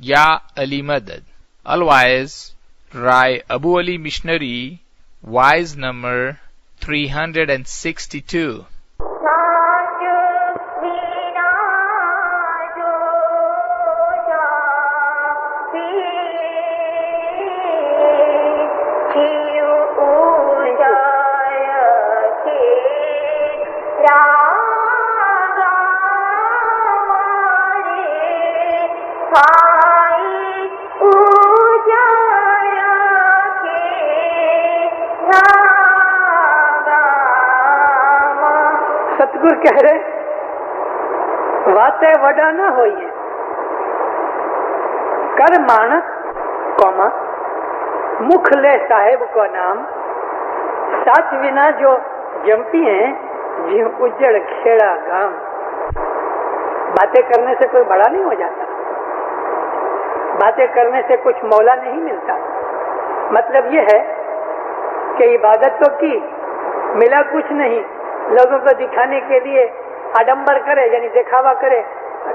Ya Ali Madad. Otherwise, Rai Abu Ali Missionary, wise number 362. सतगुरु कह रहे वाते वडा न होइए, कर मानक कौमा मुख ले साहेब को नाम, साथ बिना जो जमती हैं जीव उजड़ खेड़ा गांव। बातें करने से कोई बड़ा नहीं हो जाता, बातें करने से कुछ मौला नहीं मिलता। मतलब ये है कि इबादत तो की, मिला कुछ नहीं। लोगों को दिखाने के लिए आडंबर करे, यानी दिखावा करे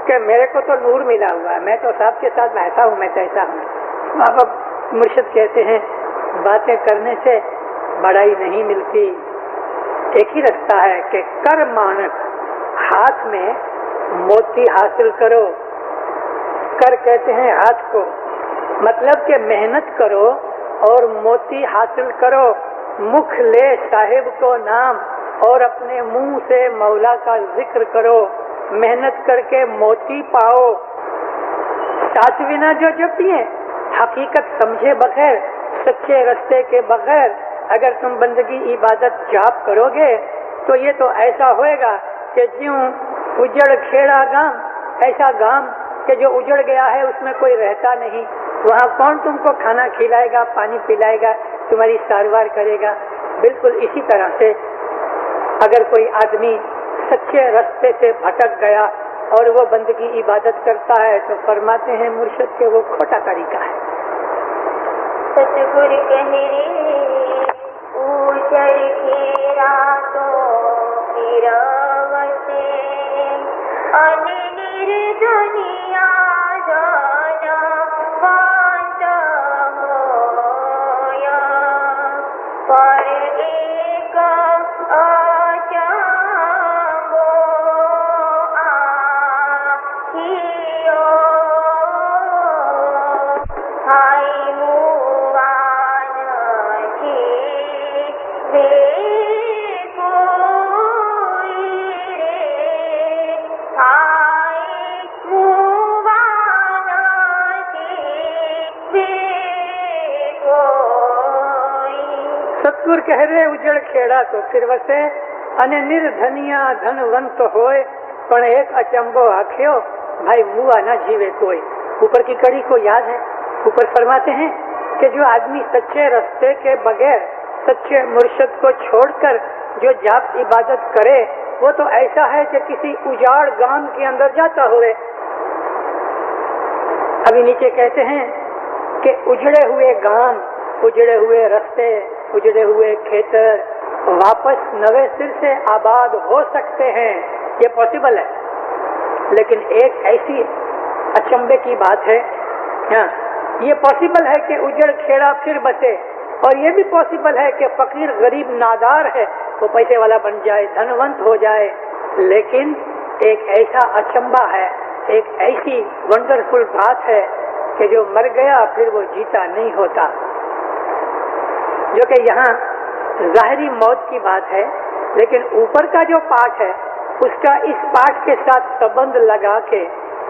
कि मेरे को तो नूर मिला हुआ है, मैं तो सबके साथ ऐसा हूँ, मैं तैसा हूँ। बाबा मुर्शिद कहते हैं बातें करने से बड़ाई नहीं मिलती। एक ही रास्ता है कि कर मानक, हाथ में मोती हासिल करो। कर कहते हैं हाथ को, मतलब कि मेहनत करो और मोती हासिल करो। मुख ले साहिब को नाम, और अपने मुंह से मौला का जिक्र करो। मेहनत करके मोती पाओ। साथ बिना जो जपती है, हकीकत समझे बगैर, सच्चे रास्ते के बगैर अगर तुम बंदगी इबादत जाप करोगे तो ये तो ऐसा होएगा कि ज्यों उजड़ खेड़ा गांव, ऐसा गांव कि जो उजड़ गया है उसमें कोई रहता नहीं। वहाँ कौन तुमको खाना खिलाएगा, पानी पिलाएगा, तुम्हारी सारवार करेगा। बिल्कुल इसी तरह से अगर कोई आदमी सच्चे रास्ते से भटक गया और वो बंदगी इबादत करता है तो फरमाते हैं मुर्शिद के वो खोटा तरीका है। सतगुरु कह रे उजड़ खेड़ा तो फिरवसे, अनिर दुनिया जाना बांध होया, पर एक सतगुरु कह रहे उजड़ खेड़ा तो फिर वसे, अने निर्धनिया धनवंत होए, पण एक अचंबो आख्यो भाई मुआ ना जीवे कोई। ऊपर की कड़ी को याद है, ऊपर फरमाते हैं कि जो आदमी सच्चे रास्ते के बगैर, सच्चे मुर्शिद को छोड़कर जो जाप इबादत करे वो तो ऐसा है कि किसी उजाड़ गांव के अंदर जाता हुए। अभी नीचे कहते हैं कि उजड़े हुए गांव, उजड़े हुए रास्ते, उजड़े हुए खेतर वापस नवे सिर से आबाद हो सकते हैं, ये पॉसिबल है। लेकिन एक ऐसी अचंभे की बात है, हाँ, ये पॉसिबल है कि उजड़ खेड़ा फिर बसे, और ये भी पॉसिबल है कि फकीर गरीब नादार है वो पैसे वाला बन जाए, धनवंत हो जाए। लेकिन एक ऐसा अचंभा है, एक ऐसी वंडरफुल बात है कि जो मर गया फिर वो जीता नहीं होता। जो कि यहाँ ज़ाहिरी मौत की बात है, लेकिन ऊपर का जो पाठ है उसका इस पाठ के साथ संबंध लगा के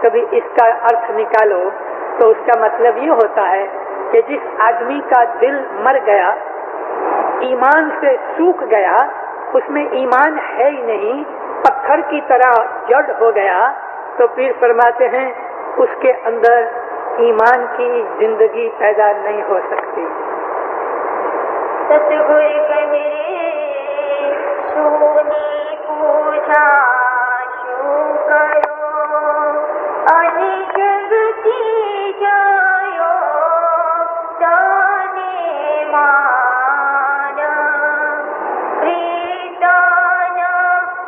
कभी इसका अर्थ निकालो तो उसका मतलब ये होता है कि जिस आदमी का दिल मर गया, ईमान से सूख गया, उसमें ईमान है ही नहीं, पत्थर की तरह जड़ हो गया, तो फिर फरमाते हैं उसके अंदर ईमान की जिंदगी पैदा नहीं हो सकती। सतगुरु कहे सुनी पूजा शू करो, अनि जग की जायो जाने मान, प्रीतन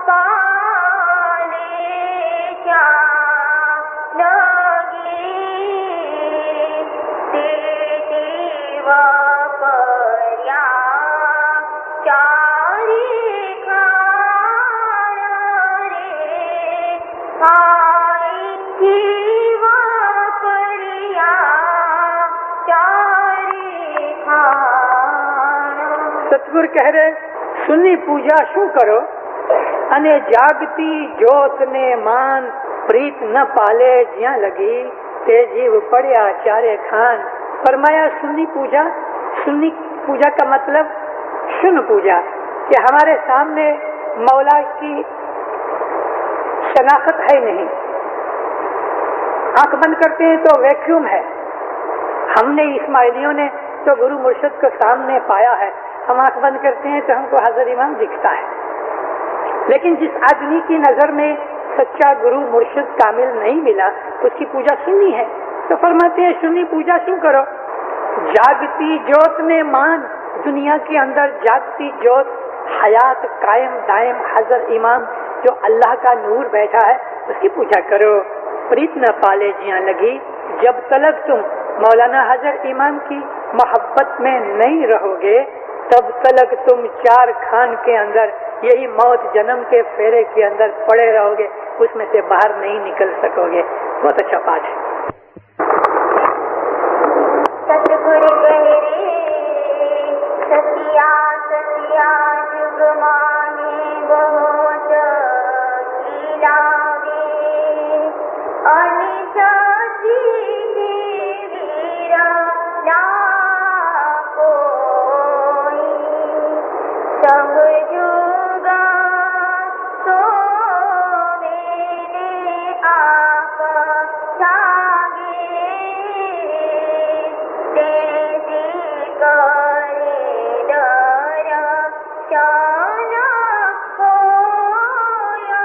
पाले जा लगी સદગુરુ કહે રે સુની પૂજા શું કરો અને જાગતી જ્યોત ને માન પ્રીત ન પાલે જ્યાં લગી તે જીવ પડ્યા ચારે ખાન। फरमाया सुन्नी पूजा का मतलब सुन पूजा, कि हमारे सामने मौला की शनाख्त है नहीं, आंख बंद करते हैं तो वैक्यूम है। हमने इस्माइलियों ने तो गुरु मुर्शिद को सामने पाया है, हम आंख बंद करते हैं तो हमको हजरत इमाम दिखता है। लेकिन जिस आदमी की नजर में सच्चा गुरु मुर्शिद कामिल नहीं मिला उसकी पूजा सुन्नी है। तो फरमाते हैं सुन्नी पूजा क्यों करो। जागती ज्योत में मान, दुनिया के अंदर जागती ज्योत हयात कायम दायम हजरत इमाम जो अल्लाह का नूर बैठा है उसकी पूजा करो। प्रीत न पाले जिया लगी, जब तलक तुम मौलाना हजरत इमाम की मोहब्बत में नहीं रहोगे तब तलक तुम चार खान के अंदर यही मौत जन्म के फेरे के अंदर पड़े रहोगे, उसमें से बाहर नहीं निकल सकोगे। बहुत अच्छा पाठ है। सतगुरु कहे रे सतिया सतिया जुग माने बहुत खिलावे, अनिसाची वीरा ना कोई, सब जुगा सोवे ने आप जागे, तेरे करे डर चाना होया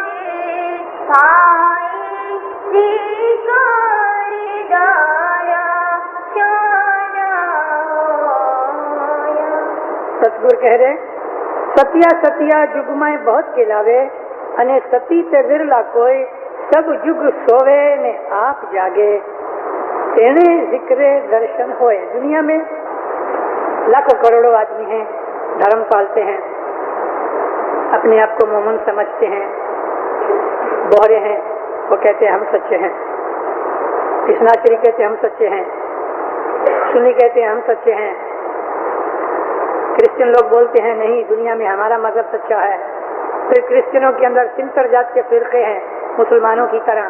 रे भाई, करे डर चाना होया। સતગુરુ કહે રે સતિયા સતિયા જુગમાં बहुत ખિલાવે અને સતી તે વિરલા કોઈ, सब जुग सोवे ने आप जागे, तेने जिक्रे दर्शन होए। दुनिया में लाखों करोड़ों आदमी हैं, धर्म पालते हैं, अपने आप को मोमन समझते हैं, बोहरे हैं, वो कहते हैं हम सच्चे हैं, कृष्णाचरी कहते हैं हम सच्चे हैं, सुन्नी कहते हैं हम सच्चे हैं, क्रिश्चियन लोग बोलते हैं नहीं दुनिया में हमारा मजहब सच्चा है। फिर क्रिश्चियनों के अंदर सिंतर जात के फिरके हैं मुसलमानों की तरह।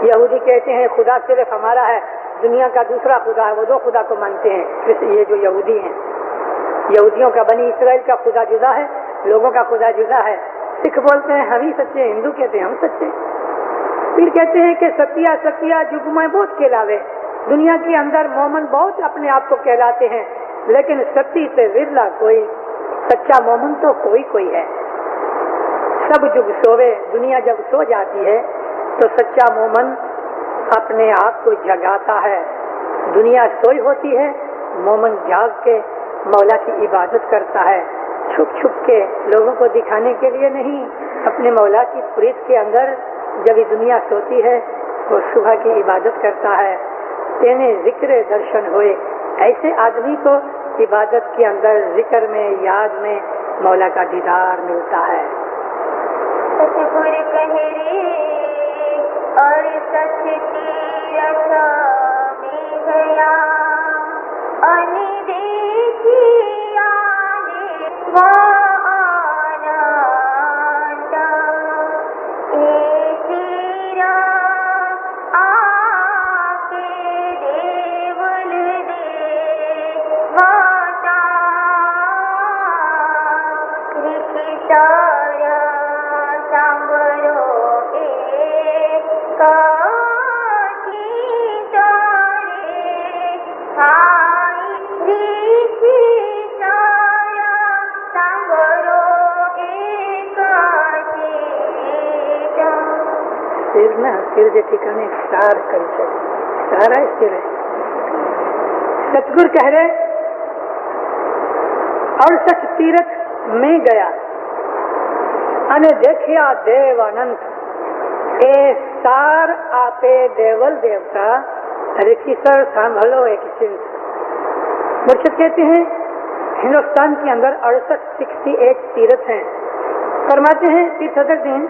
यहूदी कहते हैं खुदा सिर्फ हमारा है, दुनिया का दूसरा खुदा है, वो दो खुदा को मानते हैं। ये जो यहूदी हैं, यहूदियों का बनी इसराइल का खुदा जुदा है, लोगों का खुदा जुदा है। सिख बोलते हैं हम ही सच्चे, हिंदू कहते हैं हम सच्चे। फिर कहते हैं कि सतिया सतिया जुग में बहुत कहलावे, दुनिया के अंदर मोमन बहुत अपने आप को कहलाते हैं, लेकिन सती से विरला कोई, सच्चा मोमन तो कोई कोई है। सब जुग सोवे, दुनिया जब सो जाती है तो सच्चा मोमन अपने आप को जगाता है। दुनिया सोई होती है, मोमन जाग के मौला की इबादत करता है, छुप छुप के, लोगों को दिखाने के लिए नहीं, अपने मौला की प्रीत के अंदर। जब ये दुनिया सोती है तो सुबह की इबादत करता है। तेने जिक्र दर्शन होए, ऐसे आदमी को इबादत के अंदर जिक्र में याद में मौला का दीदार मिलता है। सतगुरु कहे रे और सच तीरथ में गया, अनिदेखी आने वाला ए तेरा आके देवल दे वाता रिखितारा सांबरो एक काठी जाने भाई रिखितारा सांबरो एक काठी सिर ना सिर जे ठिकाने सार कर सारा सिर है। सतगुरु कह रहे और सच तीरथ में गया અને દેખ્યા દેવ અનંત, એ સાર આપે દેવલ देवता। अरे किसर सांभलो एक चिंत। मुर्शिद कहते हैं हिंदुस्तान के अंदर 68 तीर्थ हैं। फरमाते हैं तीर्थदर्शन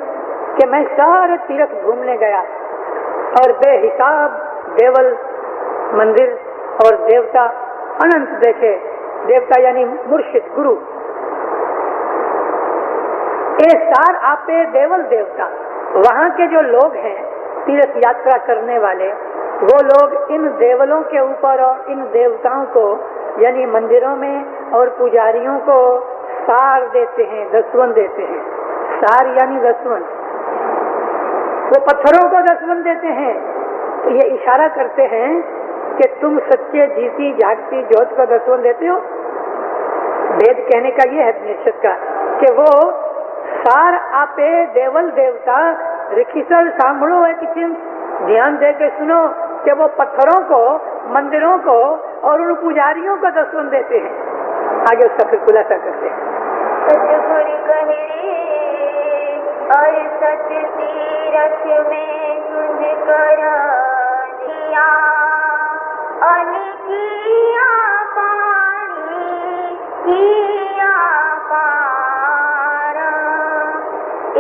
कि मैं सारे तीर्थ घूमने गया और बेहिसाब देवल मंदिर और देवता अनंत देखे, देवता यानी मुर्शिद गुरु, ये सार आपे देवल देवता, वहाँ के जो लोग हैं तीर्थ यात्रा करने वाले, वो लोग इन देवलों के ऊपर और इन देवताओं को यानी मंदिरों में और पुजारियों को सार देते हैं, दसवन देते हैं। सार यानी दसवन, वो पत्थरों को दसवन देते हैं। तो ये इशारा करते हैं कि तुम सच्चे जीती जागती ज्योत को दसवन देते हो। वेद कहने का ये है निश्चित का कि वो सार आपे देवल देवता रिखिसर सांभड़ो है, किसी ध्यान दे के सुनो कि वो पत्थरों को, मंदिरों को और उन पुजारियों को दसवन देते हैं। आगे उसका फिर खुलासा करते हैं। सतगुर कहे और सच तीरथ में कुंज करा दिया, अनिकिया पानी किया पारा, ए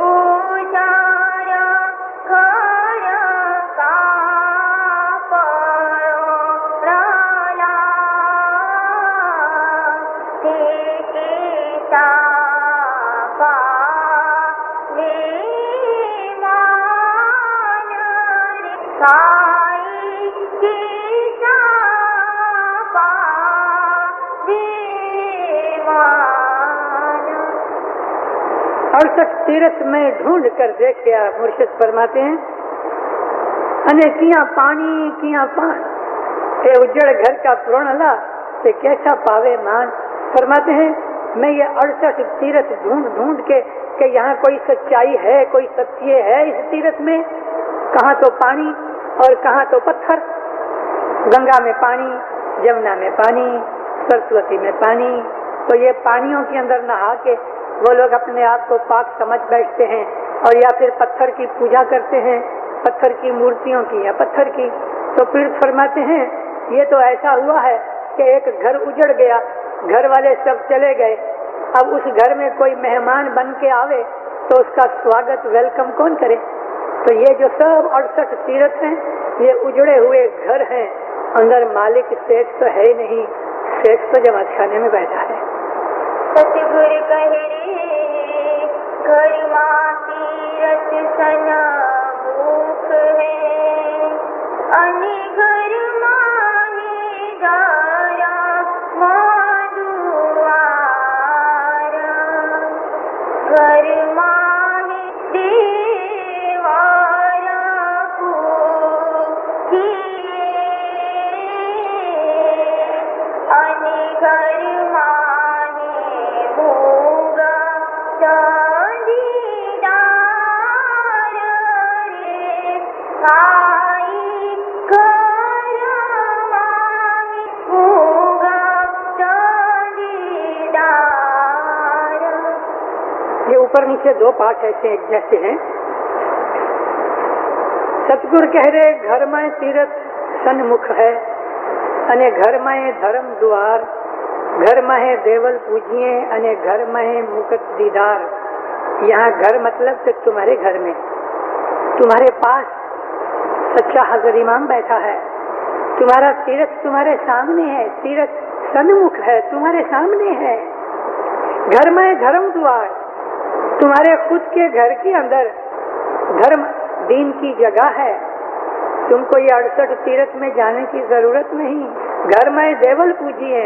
उजारा घर का परोला, देखता अड़सठ तीर्थ में ढूंढ कर देखिया, मुर्शिद फरमाते हैं अने किया पानी किया पान, ए उज्जड़ घर का प्रणला से कैसा पावे मान। फरमाते हैं मैं ये 68 तीर्थ ढूंढ ढूंढ के कि यहाँ कोई सच्चाई है, कोई सत्य है इस तीर्थ में। कहाँ तो पानी और कहाँ तो पत्थर, गंगा में पानी, जमुना में पानी, सरस्वती में पानी। तो ये पानियों के अंदर नहा के वो लोग अपने आप को पाक समझ बैठते हैं, और या फिर पत्थर की पूजा करते हैं, पत्थर की मूर्तियों की या पत्थर की। तो पीर फरमाते हैं ये तो ऐसा हुआ है कि एक घर उजड़ गया, घर वाले सब चले गए, अब उस घर में कोई मेहमान बन के आवे तो उसका स्वागत वेलकम कौन करे। तो ये जो सब 68 तीर्थ हैं ये उजड़े हुए घर हैं, अंदर मालिक सेठ तो है ही नहीं, सेठ तो जमात खाने में बैठा है। सतगुर कहे घर माँ तीरथ सना भूख है, अनि घर माही दारा माधुआरा, घर माही देवारा की, अनि घर ऊपर नीचे दो पाठ ऐसे जैसे हैं। सतगुर कह रहे घर में तीरथ सन्मुख है, अने घर में धर्म द्वार, घर में देवल पूजिए अने घर में मुकत दीदार। यहाँ घर मतलब कि तुम्हारे घर में, तुम्हारे पास सच्चा हजर इमाम बैठा है, तुम्हारा तीरथ तुम्हारे सामने है, तीरथ सन्मुख है, तुम्हारे सामने है। घर में धर्म द्वार, तुम्हारे खुद के घर के अंदर धर्म दीन की जगह है, तुमको ये 68 तीर्थ में जाने की जरूरत नहीं। घर में देवल पूजिए,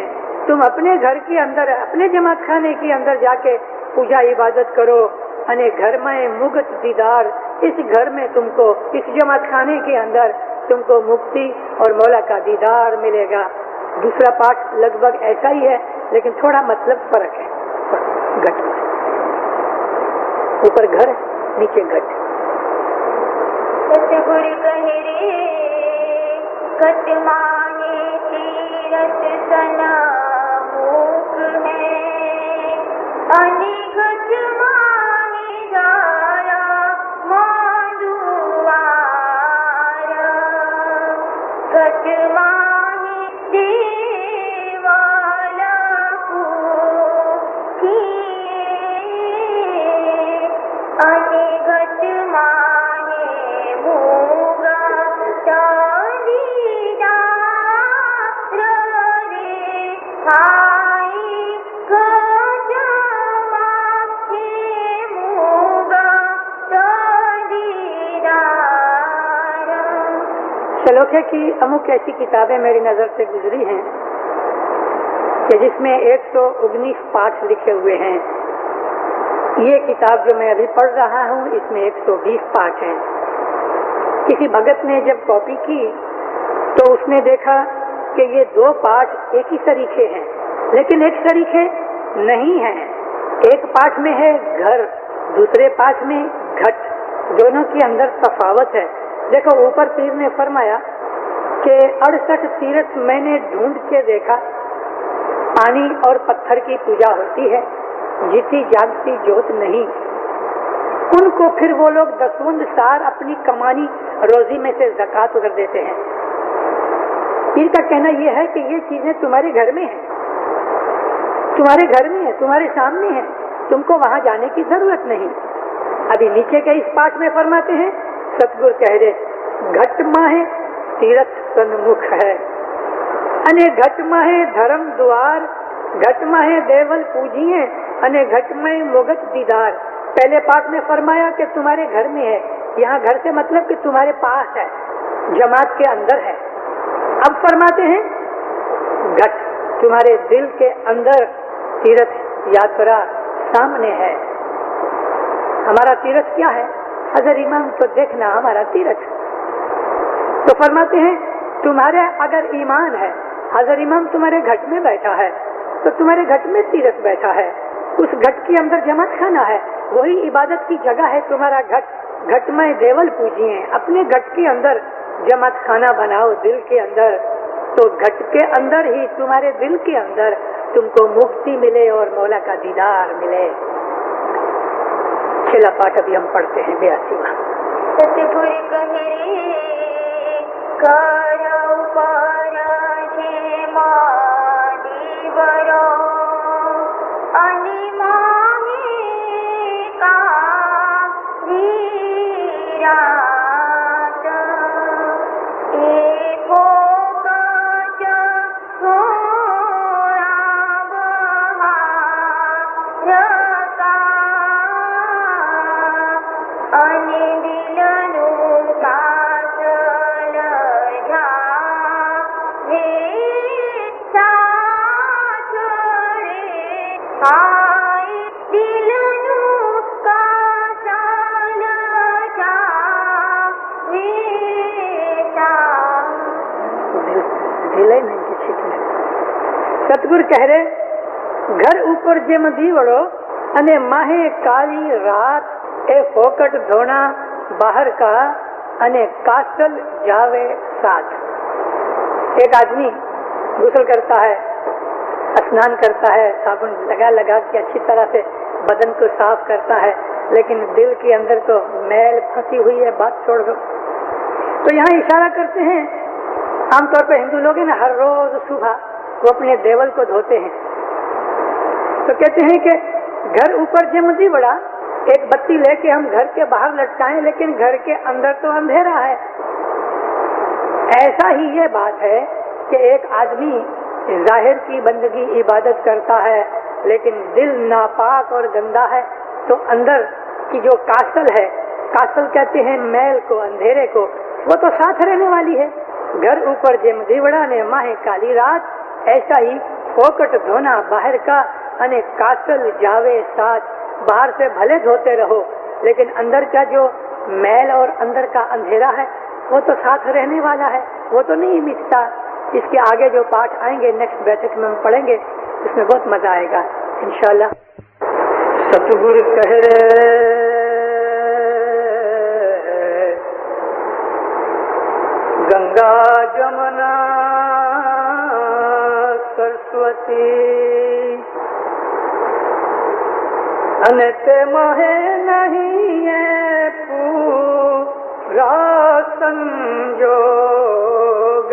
तुम अपने घर के अंदर, अपने जमात खाने के अंदर जाके पूजा इबादत करो। अने घर में मुगत दीदार, इस घर में तुमको, इस जमात खाने के अंदर तुमको मुक्ति और मौला का दीदार मिलेगा। दूसरा पाठ लगभग ऐसा ही है, लेकिन थोड़ा मतलब फर्क है। घट में ऊपर घर, नीचे घट। सतगुर कहे घट माहे तीरथ सना भूख है, अनि घट माहे दारा माधुआरा, घट माहे देवाला की, अनि घट माहे भूगा चांदीदार रे, त्रिलोक्य की अमुक ऐसी किताबें मेरी नजर से गुजरी हैं कि जिसमें 119 पाठ लिखे हुए हैं। ये किताब जो मैं अभी पढ़ रहा हूँ इसमें 120 पाठ हैं। किसी भगत ने जब कॉपी की तो उसने देखा कि ये 2 पाठ एक ही तरीके हैं, लेकिन एक तरीके नहीं हैं। एक पाठ में है घर, दूसरे पाठ में घट, दोनों के अंदर तफावत है। देखो ऊपर पीर ने फरमाया कि 68 तीर्थ मैंने ढूंढ के देखा, पानी और पत्थर की पूजा होती है, जीती जागती जोत नहीं। उनको फिर वो लोग 10 सार अपनी कमानी रोजी में से ज़कात कर देते हैं। पीर का कहना यह है कि ये चीजें तुम्हारे घर में है, तुम्हारे घर में है, तुम्हारे सामने है, तुमको वहां जाने की जरूरत नहीं। अभी नीचे के इस पाठ में फरमाते हैं, सतगुरु कह रहे घट माहे तीर्थ सन्मुख है, अने घट माहे धर्म द्वार, घट माहे देवल पूजिए, अने घट माहे मोगत दीदार। पहले पाठ में फरमाया कि तुम्हारे घर में है, यहाँ घर से मतलब कि तुम्हारे पास है, जमात के अंदर है। अब फरमाते हैं घट तुम्हारे दिल के अंदर तीर्थ यात्रा सामने है। हमारा तीर्थ क्या है? हजर इमाम तो देखना हमारा तीर्थ। तो फरमाते हैं तुम्हारे अगर ईमान है, हजर इमाम तुम्हारे घट में बैठा है तो तुम्हारे घट में तीर्थ बैठा है, उस घट के अंदर जमात खाना है, वही इबादत की जगह है तुम्हारा घट। घट में देवल पूजिए, अपने घट के अंदर जमात खाना बनाओ दिल के अंदर, तो घट के अंदर ही तुम्हारे दिल के अंदर तुमको मुक्ति मिले और मौला का दीदार मिले। छेला पाठ अभी हम पढ़ते हैं 82वां। सतगुर कहरे करौ परजे मादी बरो, अनिमानी का वीरात, एको गज सोना बहारता, अनि दिलनु कासल झावे साथरे, हाय दिलनु कासल झावे ढीले नहीं कि छिटने। सतगुरु कह रहे घर ऊपर जेम दीवड़ो अने माहे काली रात, ए फोकट धोना बाहर का अने कासल जावे साथ। एक आदमी गुस्ल करता है, स्नान करता है, साबुन लगा लगा के अच्छी तरह से बदन को साफ करता है, लेकिन दिल के अंदर तो मैल फंसी हुई है, बात छोड़ दो। तो यहाँ इशारा करते हैं, आमतौर पर हिंदू लोग हैं ना, हर रोज सुबह वो अपने देवल को धोते हैं। तो कहते हैं कि घर ऊपर जेमदी बड़ा, एक बत्ती लेके हम घर के बाहर लटकाएं, लेकिन घर के अंदर तो अंधेरा है। ऐसा ही ये बात है कि एक आदमी जाहिर की बंदगी इबादत करता है, लेकिन दिल नापाक और गंदा है, तो अंदर की जो कासल है, कासल कहते हैं मैल को, अंधेरे को, वो तो साथ रहने वाली है। घर ऊपर जेम दीवड़ा ने माहे काली रात, ऐसा ही फोकट धोना बाहर का अने कासल जावे साथ। बाहर से भले धोते रहो, लेकिन अंदर का जो मैल और अंदर का अंधेरा है वो तो साथ रहने वाला है, वो तो नहीं मिटता। इसके आगे जो पाठ आएंगे नेक्स्ट बैठक में हम पढ़ेंगे, उसमें बहुत मजा आएगा इंशाल्लाह। सतगुरु कह रहे गंगा जमुना सरस्वती, अनत मोहे नहीं है पूरा संजोग,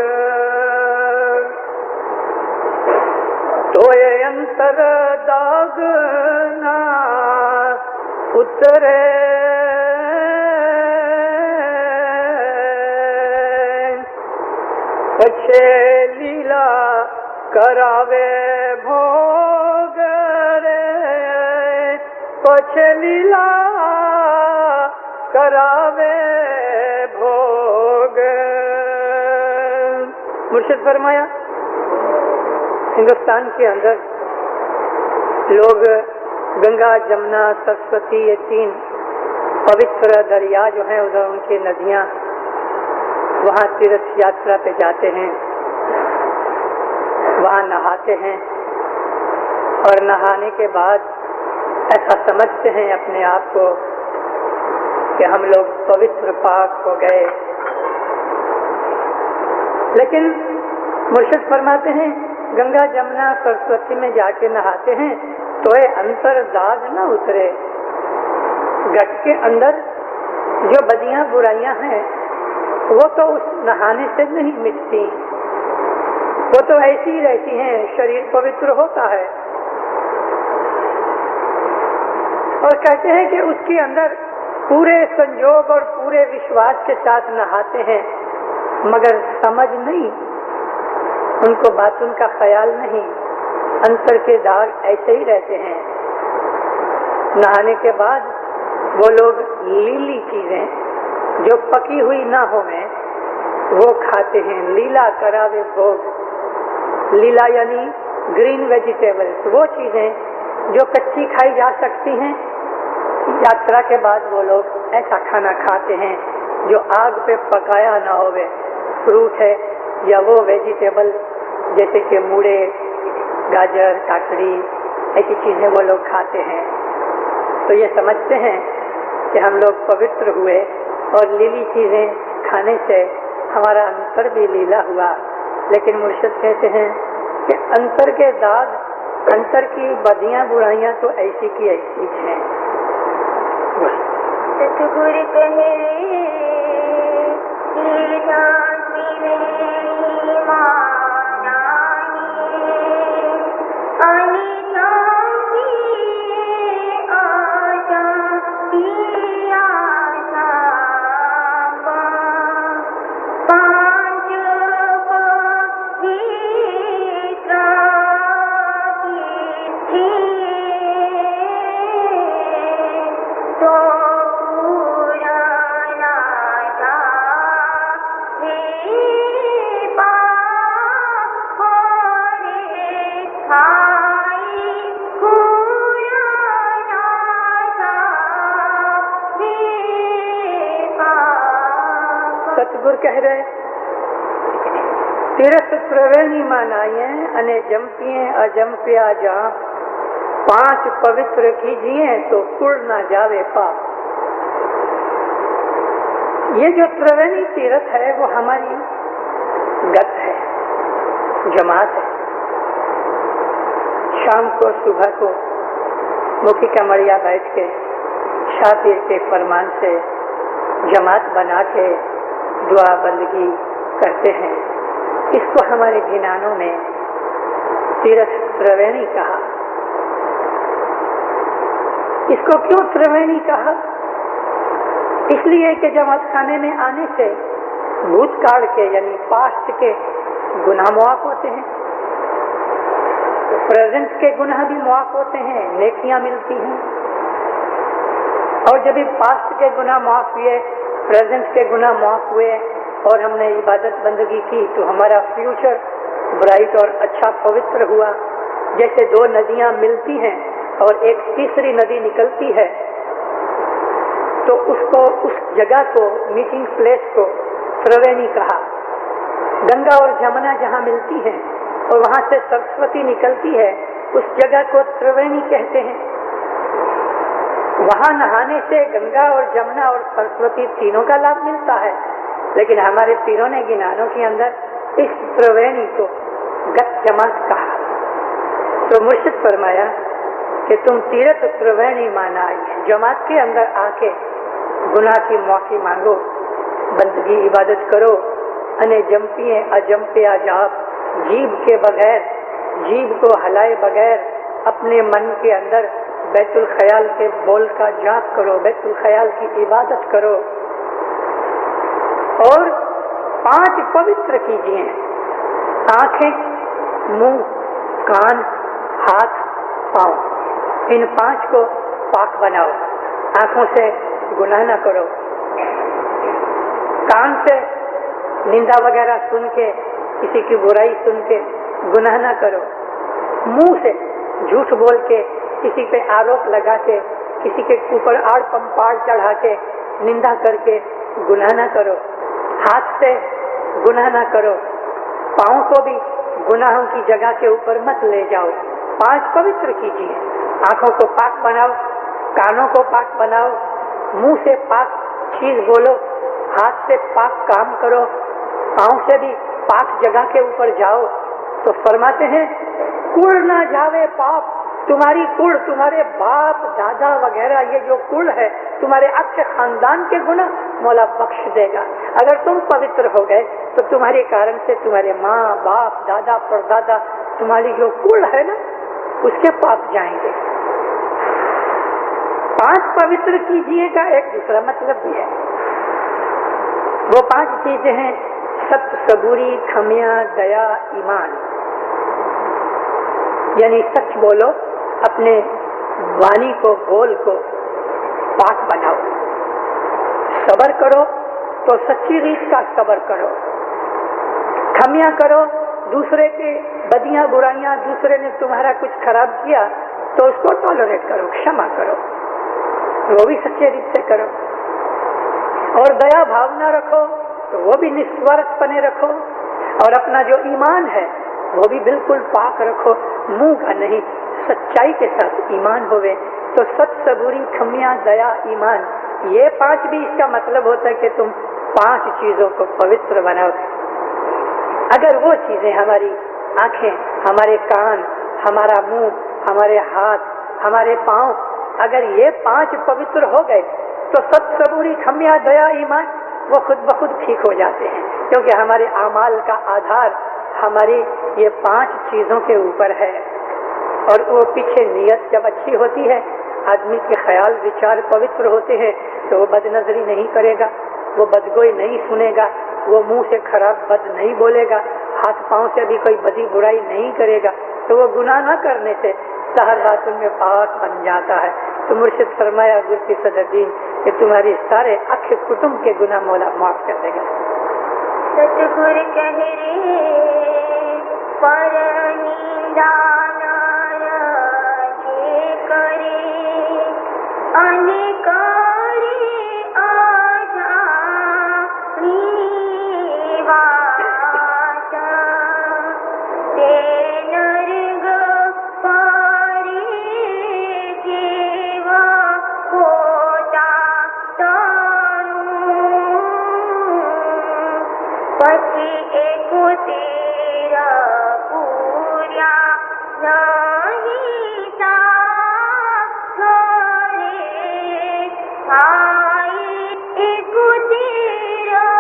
तो ये अंतर दाग ना उतरे, अच्छे लीला करावे भोग रे, पछे लीला करावे भोग। मुर्शिद फरमाया हिंदुस्तान के अंदर लोग गंगा, जमुना, सरस्वती, ये 3 पवित्र दरिया जो हैं उधर उनकी नदियां, वहाँ तीर्थ यात्रा पे जाते हैं, वहाँ नहाते हैं और नहाने के बाद ऐसा समझते हैं अपने आप को कि हम लोग पवित्र पाक हो गए। लेकिन मुर्शिद फरमाते हैं गंगा, जमुना, सरस्वती में जाके नहाते हैं तो ये अंतर दाग न उतरे। घट के अंदर जो बदियां बुराइयां हैं वो तो उस नहाने से नहीं मिटती, वो तो ऐसी ही रहती हैं। शरीर पवित्र होता है और कहते हैं कि उसके अंदर पूरे संजोग और पूरे विश्वास के साथ नहाते हैं, मगर समझ नहीं, उनको बातों का ख्याल नहीं, अंतर के दाग ऐसे ही रहते हैं। नहाने के बाद वो लोग लीली चीजें जो पकी हुई ना हो में वो खाते हैं। लीला करावे भोग, लीला यानी ग्रीन वेजिटेबल्स, वो चीजें जो कच्ची खाई जा सकती हैं। यात्रा के बाद वो लोग ऐसा खाना खाते हैं जो आग पे पकाया ना होवे। फ्रूट है या वो वेजिटेबल जैसे कि मूड़े, गाजर, काकड़ी, ऐसी चीजें वो लोग खाते हैं। तो ये समझते हैं कि हम लोग पवित्र हुए और लीली चीजें खाने से हमारा अंतर भी लीला हुआ। लेकिन मुर्शिद कहते हैं कि अंतर के दाग, अंतर की बदियां बुराइयां तो ऐसी की ऐसी हैं। सतगुरु कहे સતગુરુ કહે રહે તીરથ ત્રિવેણી મનાઈએ અને જંપીએ અજંપ્યા જાપ 5 पवित्र कीजिए तो कुल ना जावे पाप। ये जो त्रिवेणी तीर्थ है वो हमारी गत है, जमात है। शाम को सुबह को मुखी कमरिया बैठ के शाह पीर के फरमान से जमात बना के दुआ बंदगी करते हैं। इसको हमारे गिनानों में तीर्थ त्रिवेणी कहा। इसको क्यों त्रिवेणी कहा? इसलिए कि जमात खाने में आने से भूतकाल के यानी पास्ट के गुनाह मुआफ होते हैं, प्रेजेंट के गुनाह भी मुआफ होते हैं, नेकियां मिलती हैं। और जब भी पास्ट के गुनाह माफ हुए, प्रेजेंट के गुनाह माफ हुए और हमने इबादत बंदगी की तो हमारा फ्यूचर ब्राइट और अच्छा पवित्र हुआ। जैसे 2 नदियां मिलती हैं और एक तीसरी नदी निकलती है तो उसको, उस जगह को, मीटिंग प्लेस को त्रिवेणी कहा। गंगा और जमुना जहाँ मिलती हैं और वहाँ से सरस्वती निकलती है, उस जगह को त्रिवेणी कहते हैं। वहाँ नहाने से गंगा और जमुना और सरस्वती तीनों का लाभ मिलता है। लेकिन हमारे पीरों ने गिनानों के अंदर इस त्रिवेणी को गत जमात कहा। तो मुर्शिद फरमाया कि तुम तीर्थ त्रिवेणी माना, जमात के अंदर आके गुनाह की माफी मांगो, बंदगी इबादत करो, अने जंपिए अजंपिया जाप, जीभ के बगैर, जीभ को हलाए बगैर अपने मन के अंदर बैतुल ख्याल के बोल का जाप करो, बैतुल ख्याल की इबादत करो और 5 पवित्र कीजिए। आंखें, मुंह, कान, हाथ, पांव, इन 5 को पाक बनाओ। आंखों से गुनाह न करो, कान से निंदा वगैरह सुन के किसी की बुराई सुन के गुनाह ना करो, मुंह से झूठ बोल के किसी पे आरोप लगा के किसी के ऊपर आड़ पंपाड़ चढ़ा के निंदा करके गुनाह ना करो, हाथ से गुनाह ना करो, पाँव को भी गुनाहों की जगह के ऊपर मत ले जाओ, 5 पवित्र कीजिए, आंखों को पाक बनाओ, कानों को पाक बनाओ, मुंह से पाक चीज बोलो, हाथ से पाक काम करो, पाँव से भी पाक जगह के ऊपर जाओ। तो फरमाते हैं कुल ना जावे पाप, तुम्हारी कुल, तुम्हारे बाप दादा वगैरह ये जो कुल है, तुम्हारे अच्छे खानदान के गुना मौला बख्श देगा। अगर तुम पवित्र हो गए तो तुम्हारे कारण से तुम्हारे माँ बाप दादा परदादा तुम्हारी जो कुल है ना उसके पाप जाएंगे। 5 पवित्र कीजिए का एक दूसरा मतलब भी है। वो 5 चीजें हैं सत्य, सबूरी, खमिया, दया, ईमान। यानी सच बोलो, अपने वाणी को बोल को पाक बनाओ, सबर करो तो सच्ची रीत का सबर करो, खमिया करो, दूसरे के बदियां बुराइयां, दूसरे ने तुम्हारा कुछ खराब किया तो उसको टॉलरेट करो, क्षमा करो, वो भी सच्चे रीत से करो। और दया भावना रखो तो वो भी निस्वार्थपने रखो, और अपना जो ईमान है वो भी बिल्कुल पाक रखो, मुंह का नहीं, सच्चाई के साथ ईमान होवे। तो सच, सबूरी, खमिया, दया, ईमान, ये 5 भी इसका मतलब होता है कि तुम 5 चीजों को पवित्र बनाओ। अगर वो चीजें, हमारी आंखें, हमारे कान, हमारा मुंह, हमारे हाथ, हमारे पांव, अगर ये 5 पवित्र हो गए तो सच, सबूरी, खमिया, दया, ईमान वो खुद ब खुद ठीक हो जाते हैं, क्योंकि हमारे आमाल का आधार हमारी ये 5 चीजों के ऊपर है। और वो पीछे नियत जब अच्छी होती है, आदमी के ख्याल विचार पवित्र होते हैं, तो वो बदनजरी नहीं करेगा, वो बदगोई नहीं सुनेगा, वो मुंह से खराब बद नहीं बोलेगा, हाथ पांव से भी कोई बदी बुराई नहीं करेगा, तो वो गुनाह न करने से सहर बातों में पाक बन जाता है। तो मुर्शिद फरमाया गुरकी सदरदीन कि तुम्हारी सारे अख कुटुंब के गुनाह मौला माफ कर देगा। सतगुर कह रे पर निंदा नाराजे करे, अनिकारी आजा वाचा ते नरग पारे जीवा होता तारू पछी एक तेरा पूरा नहीं था घरे भाई, एक तेरा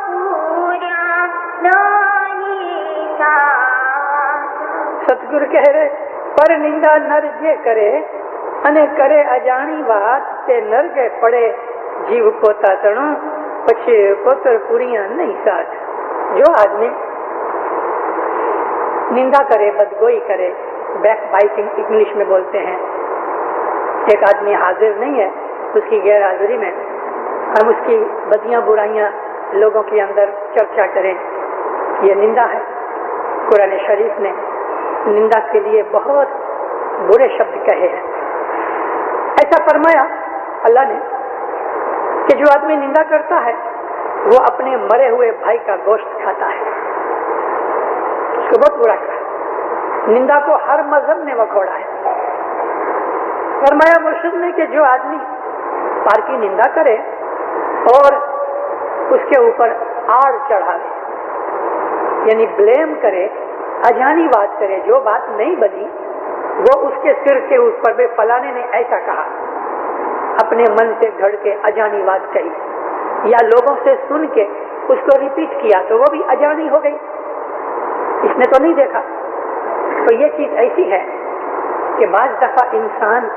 पूरा नहीं था। सतगुरु कह रहे पर निंदा नर जे करे, अने करे अजाणी बात ते नर के पड़े जीव पोता तणु, पछे पोतर पुरिया नहीं साथ। जो आदमी निंदा करे, बदगोई करे, बैक बाइटिंग इंग्लिश में बोलते हैं, एक आदमी हाजिर नहीं है, उसकी गैर हाजिरी में हम उसकी बदियां बुराइयां लोगों के अंदर चर्चा करें, ये निंदा है। कुरान शरीफ ने निंदा के लिए बहुत बुरे शब्द कहे हैं। ऐसा फरमाया अल्लाह ने कि जो आदमी निंदा करता है वो अपने मरे हुए भाई का गोश्त खाता है, उसको बहुत बुरा कहा। निंदा को हर मजहब ने वखोड़ा है। फरमाया मुर्शिद ने कि जो आदमी पार की निंदा करे और उसके ऊपर आड़ चढ़ावे, यानी ब्लेम करे, अजानी बात करे, जो बात नहीं बनी वो उसके सिर के ऊपर में फलाने ने ऐसा कहा, अपने मन से घड़ के अजानी बात कही, या लोगों से सुन के उसको रिपीट किया तो वो भी अजानी हो गई, इसने तो नहीं देखा। तो ये चीज ऐसी है कि बाज दफा इंसान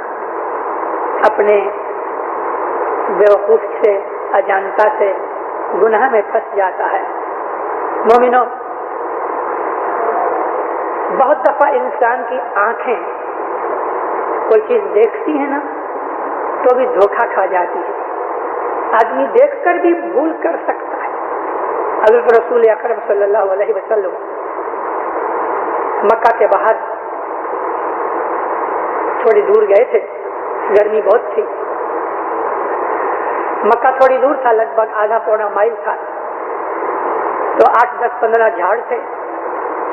अपने बेवकूफ से, अजानता से गुनाह में फंस जाता है। मोमिनो, बहुत दफा इंसान की आंखें कोई चीज देखती है ना तो भी धोखा खा जाती है। आदमी देखकर भी भूल कर सकता है। हज़रत रसूल अकरम सल्लल्लाहु अलैहि वसल्लम मक्का के बाहर थोड़ी दूर गए थे, गर्मी बहुत थी। मक्का थोड़ी दूर था, लगभग आधा पौना माइल था। तो 8, 10, 15 झाड़ थे।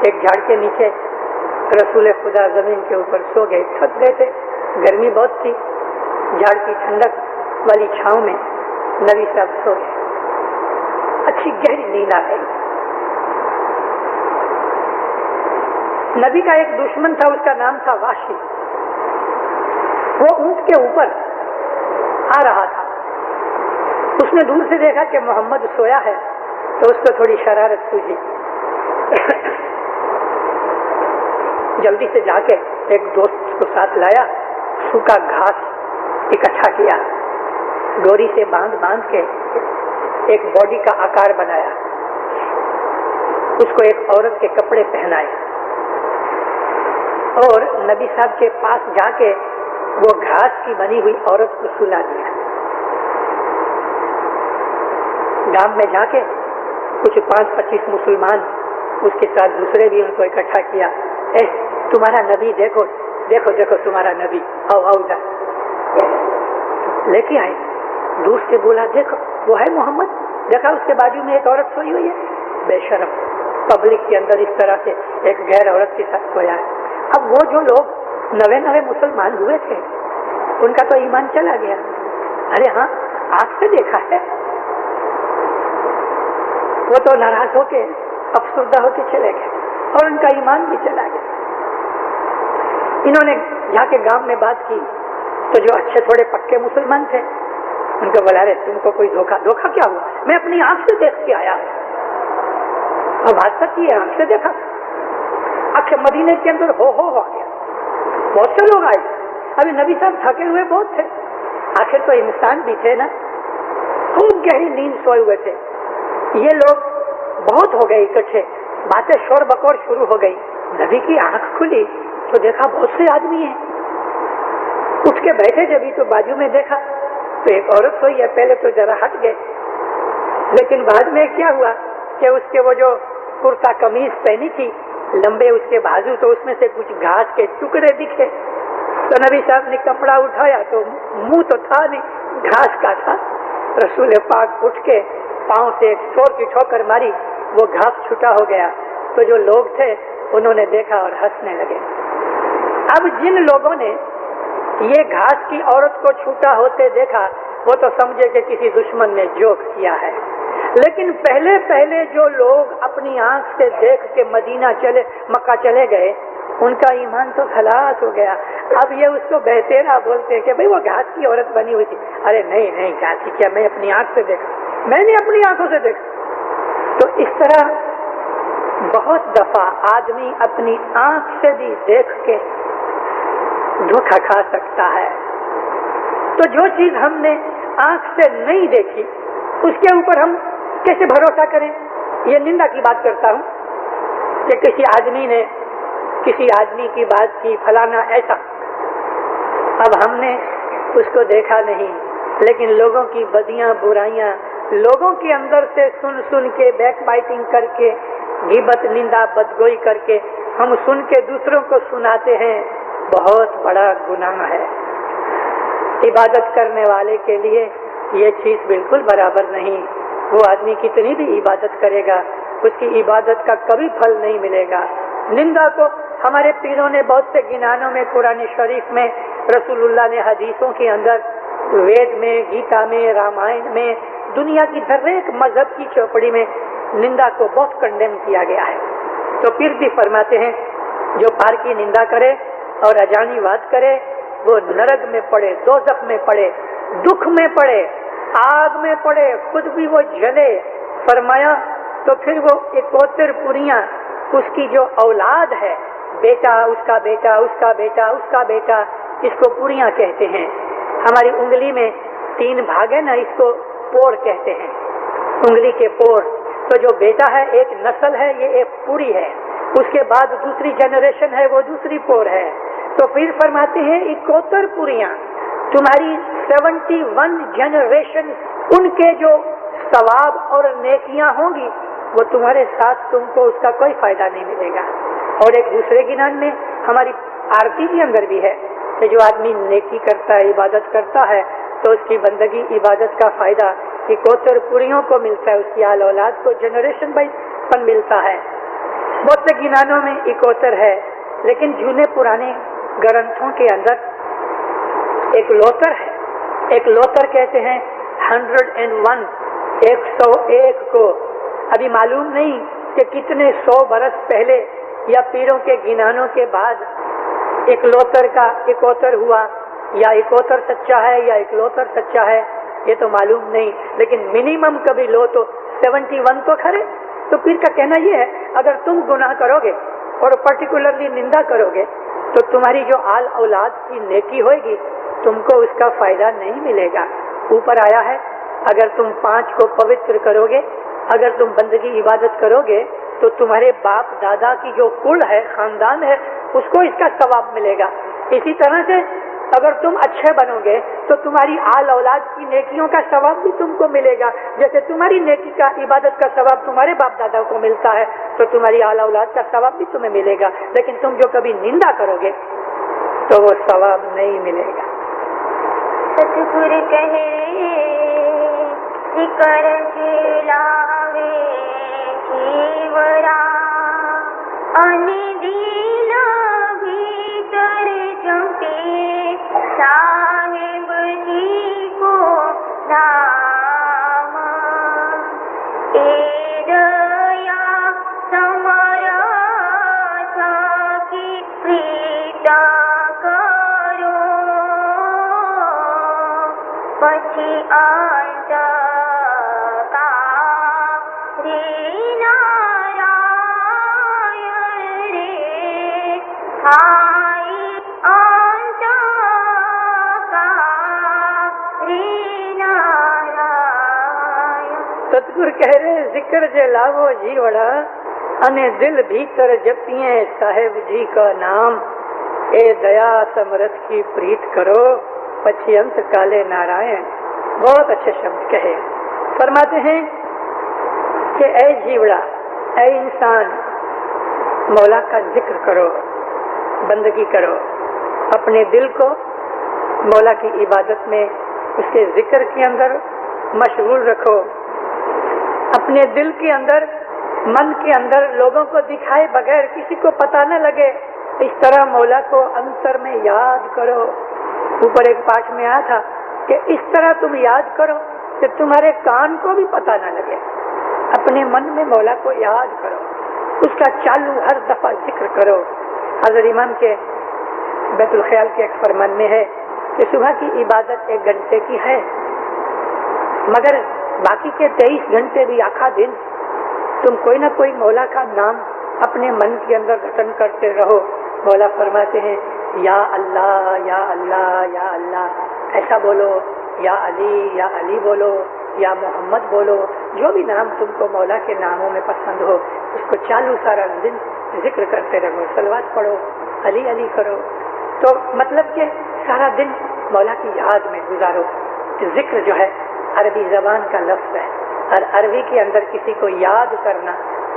एक झाड़ के नीचे रसूल खुदा जमीन के ऊपर सो गए, थक गए थे, गर्मी बहुत थी। झाड़ की ठंडक वाली छांव में नबी साहब सो गए। अच्छी गहरी नींद आ गई। नबी का एक दुश्मन था, उसका नाम था वाशी। वो ऊंट के ऊपर आ रहा था। उसने दूर से देखा कि मोहम्मद सोया है, तो उसको थोड़ी शरारत सूझी। जल्दी से जाके एक दोस्त को साथ लाया, सूखा घास इकट्ठा किया, डोरी से बांध के एक बॉडी का आकार बनाया, उसको एक औरत के कपड़े पहनाए और नबी साहब के पास जाके वो घास की बनी हुई औरत को सुला दिया। गांव में जाके कुछ 5-25 मुसलमान, उसके साथ दूसरे भी उनको इकट्ठा किया। तुम्हारा नबी देखो देखो देखो, तुम्हारा नबी, आओ आओ इधर। लेके आए, दूर से बोला देखो वो है मोहम्मद, देखा उसके बाजू में एक औरत सोई हुई है। बेशरम, पब्लिक के अंदर इस तरह से एक गैर औरत के साथ सोया है। अब वो जो लोग नवे मुसलमान हुए थे, उनका तो ईमान चला गया। अरे हाँ, आंख से देखा है। वो तो नाराज होके, अफसरदा होके चले गए और उनका ईमान भी चला गया। इन्होंने जाके गांव में बात की, तो जो अच्छे थोड़े पक्के मुसलमान थे, उनको बोला रहे तुमको कोई धोखा क्या हुआ? मैं अपनी आंख से देख के आया। अब बात तक ये आंख से देखा। आखिर मदीने के अंदर हो आ गया, बहुत से लोग आए। अभी नबी साहब थके हुए बहुत थे, आखिर तो इंसान भी थे ना, खूब गहरी नींद सोए हुए थे। ये लोग बहुत हो गए इकट्ठे, बातें शोर बकोर शुरू हो गई। नबी की आंख खुली तो देखा बहुत से आदमी हैं। उठ के बैठे जब ही तो बाजू में देखा तो एक औरत सोई है। पहले तो जरा हट गए, लेकिन बाद में क्या हुआ कि उसके वो जो कुर्ता कमीज पहनी थी, लंबे उसके बाजू, तो उसमें से कुछ घास के टुकड़े दिखे। तो नबी साहब ने कपड़ा उठाया तो मुंह तो था नहीं, घास का था। रसूल पाक उठ के पांव से एक जोर की ठोकर मारी, वो घास छूटा हो गया। तो जो लोग थे उन्होंने देखा और हंसने लगे। अब जिन लोगों ने ये घास की औरत को छूटा होते देखा, वो तो समझे कि किसी दुश्मन ने जोक किया है। लेकिन पहले जो लोग अपनी आंख से देख के मक्का चले गए, उनका ईमान तो खलास हो गया। अब ये उसको बहतेरा बोलते हैं कि भाई वो घास की औरत बनी हुई थी। अरे नहीं चाची, क्या मैं अपनी आंख से देखा? मैंने अपनी आंखों से देखा। तो इस तरह बहुत दफा आदमी अपनी आंख से भी देख के धोखा खा सकता है। तो जो चीज हमने आंख से नहीं देखी, उसके ऊपर हम कैसे भरोसा करें? ये निंदा की बात करता हूं कि किसी आदमी ने किसी आदमी की बात की, फलाना ऐसा। अब हमने उसको देखा नहीं, लेकिन लोगों की बदियां बुराइयां लोगों के अंदर से सुन के, बैक बाइटिंग करके, गिबत निंदा बदगोई करके हम सुन के दूसरों को सुनाते हैं। बहुत बड़ा गुनाह है। इबादत करने वाले के लिए ये चीज बिल्कुल बराबर नहीं। वो आदमी कितनी भी इबादत करेगा, उसकी इबादत का कभी फल नहीं मिलेगा। निंदा को हमारे पीरों ने बहुत से गिनानों में, कुरान शरीफ में, रसूलुल्लाह ने हदीसों के अंदर, वेद में, गीता में, रामायण में, दुनिया की हर एक मजहब की चौपड़ी में निंदा को बहुत कंडेम किया गया है। तो फिर भी फरमाते हैं, जो पार की निंदा करे और अजानी बात करे, वो नरक में पड़े, दोज़ख में पड़े, दुख में पड़े, आग में पड़े, खुद भी वो जले। फरमाया तो फिर वो इकहत्तर पुरियां, उसकी जो औलाद है, बेटा, उसका बेटा, उसका बेटा, उसका बेटा, इसको पुरियां कहते हैं। हमारी उंगली में 3 भाग है ना, इसको पोर कहते हैं, उंगली के पोर। तो जो बेटा है, एक नस्ल है, ये एक पूरी है, उसके बाद दूसरी जनरेशन है, वो दूसरी पोर है। तो फिर फरमाते हैं 71 पुरियां, तुम्हारी 71 जनरेशन, उनके जो सवाब और नेकियां होंगी, वो तुम्हारे साथ, तुमको उसका कोई फायदा नहीं मिलेगा। اور ایک دوسرے गिनान में हमारी आरती के अंदर भी है कि जो आदमी नेकी करता है, इबादत करता है, तो उसकी बंदगी इबादत का फायदा इकोतर पुरियों को मिलता है, उसकी आल औलाद को जनरेशन बाई पन मिलता है। बहुत से गिनानों में इकोतर है, लेकिन जूने पुराने ग्रंथों के अंदर एक लोतर है। एक लोतर कहते हैं 101, 101 को। अभी मालूम नहीं कि कितने 100 बरस पहले या पीरों के गिनानों के बाद एक लोतर का इकोतर हुआ, या इकोतर सच्चा है या एक लोतर सच्चा है, ये तो मालूम नहीं, लेकिन मिनिमम कभी लो तो 71 तो खरे। तो पीर का कहना ये है, अगर तुम गुनाह करोगे और पर्टिकुलरली निंदा करोगे तो तुम्हारी जो आल औलाद की नेकी होगी तुमको उसका फायदा नहीं मिलेगा। ऊपर आया है, अगर तुम 5 को पवित्र करोगे, अगर तुम बंदगी इबादत करोगे तो तुम्हारे बाप दादा की जो कुल है, खानदान है, उसको इसका सवाब मिलेगा। इसी तरह से अगर तुम अच्छे बनोगे तो तुम्हारी आल औलाद की नेकियों का सवाब भी तुमको मिलेगा। जैसे तुम्हारी नेकी का, इबादत का सवाब तुम्हारे बाप दादा को मिलता है, तो तुम्हारी आल औलाद का सवाब भी तुम्हें मिलेगा। लेकिन तुम जो कभी निंदा करोगे तो वो सवाब नहीं मिलेगा। सतगुरु कहे जिकर झेलावे जीवरा, अनि दिल भीतर जंपे साहेब जी को नाम। ए दया समरथ की प्रीत करो, પછી અંત રે નારાયણ રે હાય અંત રે નારાયણ। સતગુર કહે રે जिक्र जे लावो जीवड़ा, अने दिल भीतर जपिए साहेब जी का नाम। ए दया समरथ की प्रीत करो, पछी अंत काले नारायण। बहुत अच्छे शब्द कहे। फरमाते हैं कि ऐ जीवड़ा, ऐ इंसान, मौला का जिक्र करो, बंदगी करो, अपने दिल को मौला की इबादत में, उसके जिक्र के अंदर मशगूल रखो। अपने दिल के अंदर, मन के अंदर लोगों को दिखाए बगैर, किसी को पता न लगे, इस तरह मौला को अंतर में याद करो। ऊपर एक पाठ में आया था कि इस तरह तुम याद करो कि तुम्हारे कान को भी पता न लगे। अपने मन में मौला को याद करो, उसका चालू हर दफा जिक्र करो। हज़रत इमाम के बैतुल ख्याल के एक फरमान में है कि सुबह की इबादत 1 घंटे की है, मगर बाकी के 23 घंटे भी, आखा दिन तुम कोई ना कोई मौला का नाम अपने मन के अंदर रटन करते रहो। मौला फरमाते हैं, या अल्लाह या अल्लाह या अल्लाह ऐसा बोलो, या अली बोलो, या मोहम्मद बोलो, जो भी नाम तुमको मौला के नामों में पसंद हो, उसको चालू सारा दिन जिक्र करते रहो। सलवात पढ़ो, अली अली करो, तो मतलब कि सारा दिन मौला की याद में गुजारो। जिक्र जो है अरबी जबान का लफ्ज है, और अरबी के अंदर किसी को याद करना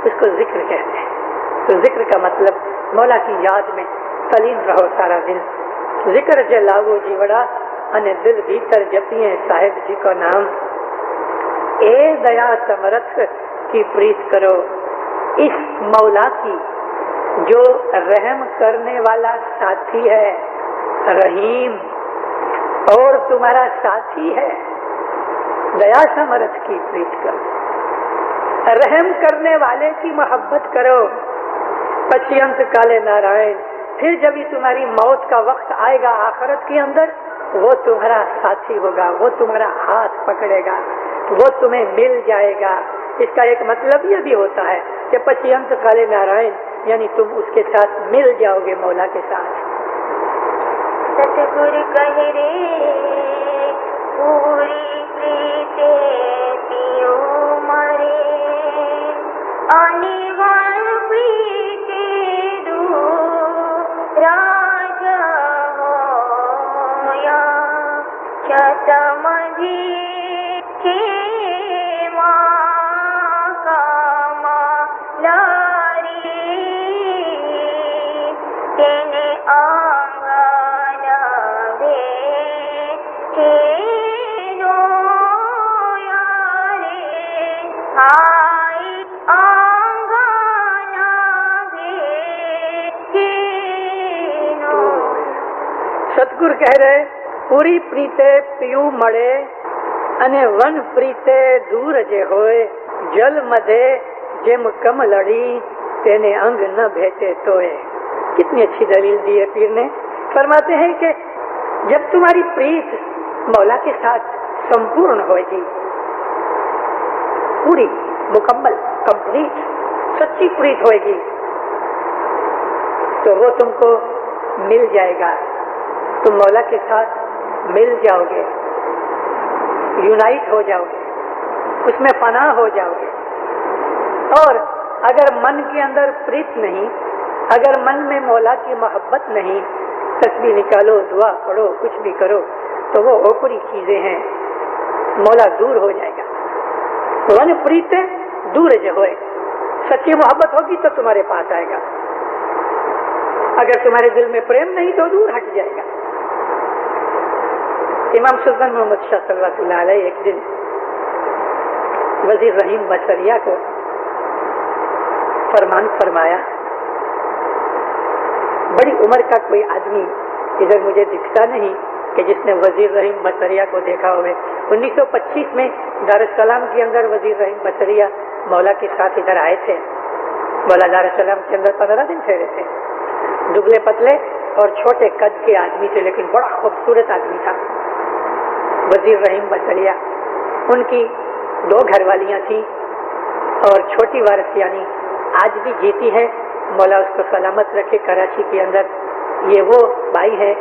उसको जिक्र कहते हैं। तो जिक्र का मतलब मौला की याद में तलीन रहो सारा दिन। जिक्र जे लावो जीवड़ा, अने दिल भीतर जपिए साहेब जी का नाम। ए दया समरथ की प्रीत करो, इस मौला की जो रहम करने वाला साथी है, रहीम और तुम्हारा साथी है। दया समरथ की प्रीत करो, रहम करने वाले की मोहब्बत करो। पछी अंत काले नारायण, फिर जब भी तुम्हारी मौत का वक्त आएगा आखिरत के अंदर, वो तुम्हारा साथी होगा, वो तुम्हारा हाथ पकड़ेगा, वो तुम्हें मिल जाएगा। इसका एक मतलब ये भी होता है कि पछी अंत काले नारायण, यानी तुम उसके साथ मिल जाओगे, मौला के साथ। सतगुरु कहे रे पूरी प्रीते तियो मरे, अनिवार्य प्रीते दू राज होया, शतमधी के माँ का माँ लारी સતગુરુ કહે રહે પૂરી પ્રીતે પીયું મળે અને વન પ્રીતે દૂર જે હોય જલ મધે જેમ કમલડી तेने अंग न भेटे तोए। कितनी अच्छी दलील दी है पीर ने। फरमाते हैं कि जब तुम्हारी प्रीत मौला के साथ संपूर्ण होगी, पूरी मुकम्मल कंप्लीट सच्ची प्रीत होगी, तो वो तुमको मिल जाएगा, तुम मौला के साथ मिल जाओगे, यूनाइट हो जाओगे, उसमें पनाह हो जाओगे। और अगर मन के अंदर प्रीत नहीं, अगर मन में मौला की मोहब्बत नहीं, तस्बीह निकालो, दुआ पढ़ो, कुछ भी करो, तो वो ओपरी चीजें हैं, मौला दूर हो जाएगा। वन प्रीत दूर जो होए, सच्ची मोहब्बत होगी तो तुम्हारे पास आएगा, अगर तुम्हारे दिल में प्रेम नहीं तो दूर हट जाएगा। इमाम सुल्तान मोहम्मद शाह सल्लल्लाहु अलैहि एक दिन वजीर रहीम बसरिया को फरमान फरमाया, बड़ी उम्र का कोई आदमी इधर मुझे दिखता नहीं कि जिसने वजीर रहीम बसरिया को देखा होवे। 1925 में दारुस्सलाम के अंदर वजीर रहीम बसरिया मौला के साथ इधर आए थे। मौला दारुस्सलाम के अंदर 15 दिन ठहरे थे। दुबले पतले और छोटे कद के आदमी थे, लेकिन बड़ा खूबसूरत आदमी था वजीर रहीम बसरिया। उनकी 2 घरवालियां थी और छोटी वारिस यानी आज भी जीती है, मौला उसको सलामत रखे कराची के अंदर। ये वो भाई है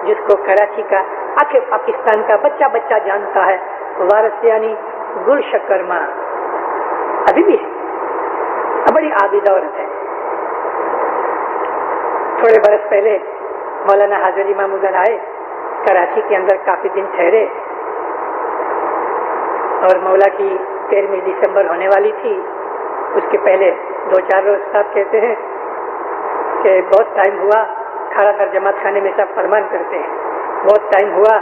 जिसको कराची का आखिर पाकिस्तान का बच्चा बच्चा जानता है, वारिस यानी गुल शक्कर माँ अभी भी है, बड़ी आबिद औरत है। थोड़े बरस पहले मौलाना हाजिर इमाम उधर आए, कराची के अंदर काफी दिन ठहरे और मौला की 13वीं दिसंबर होने वाली थी। उसके पहले 2-4 रोज साहब कहते हैं कि बहुत टाइम हुआ, खड़ा कर जमात खाने में सब फरमान करते हैं, बहुत टाइम हुआ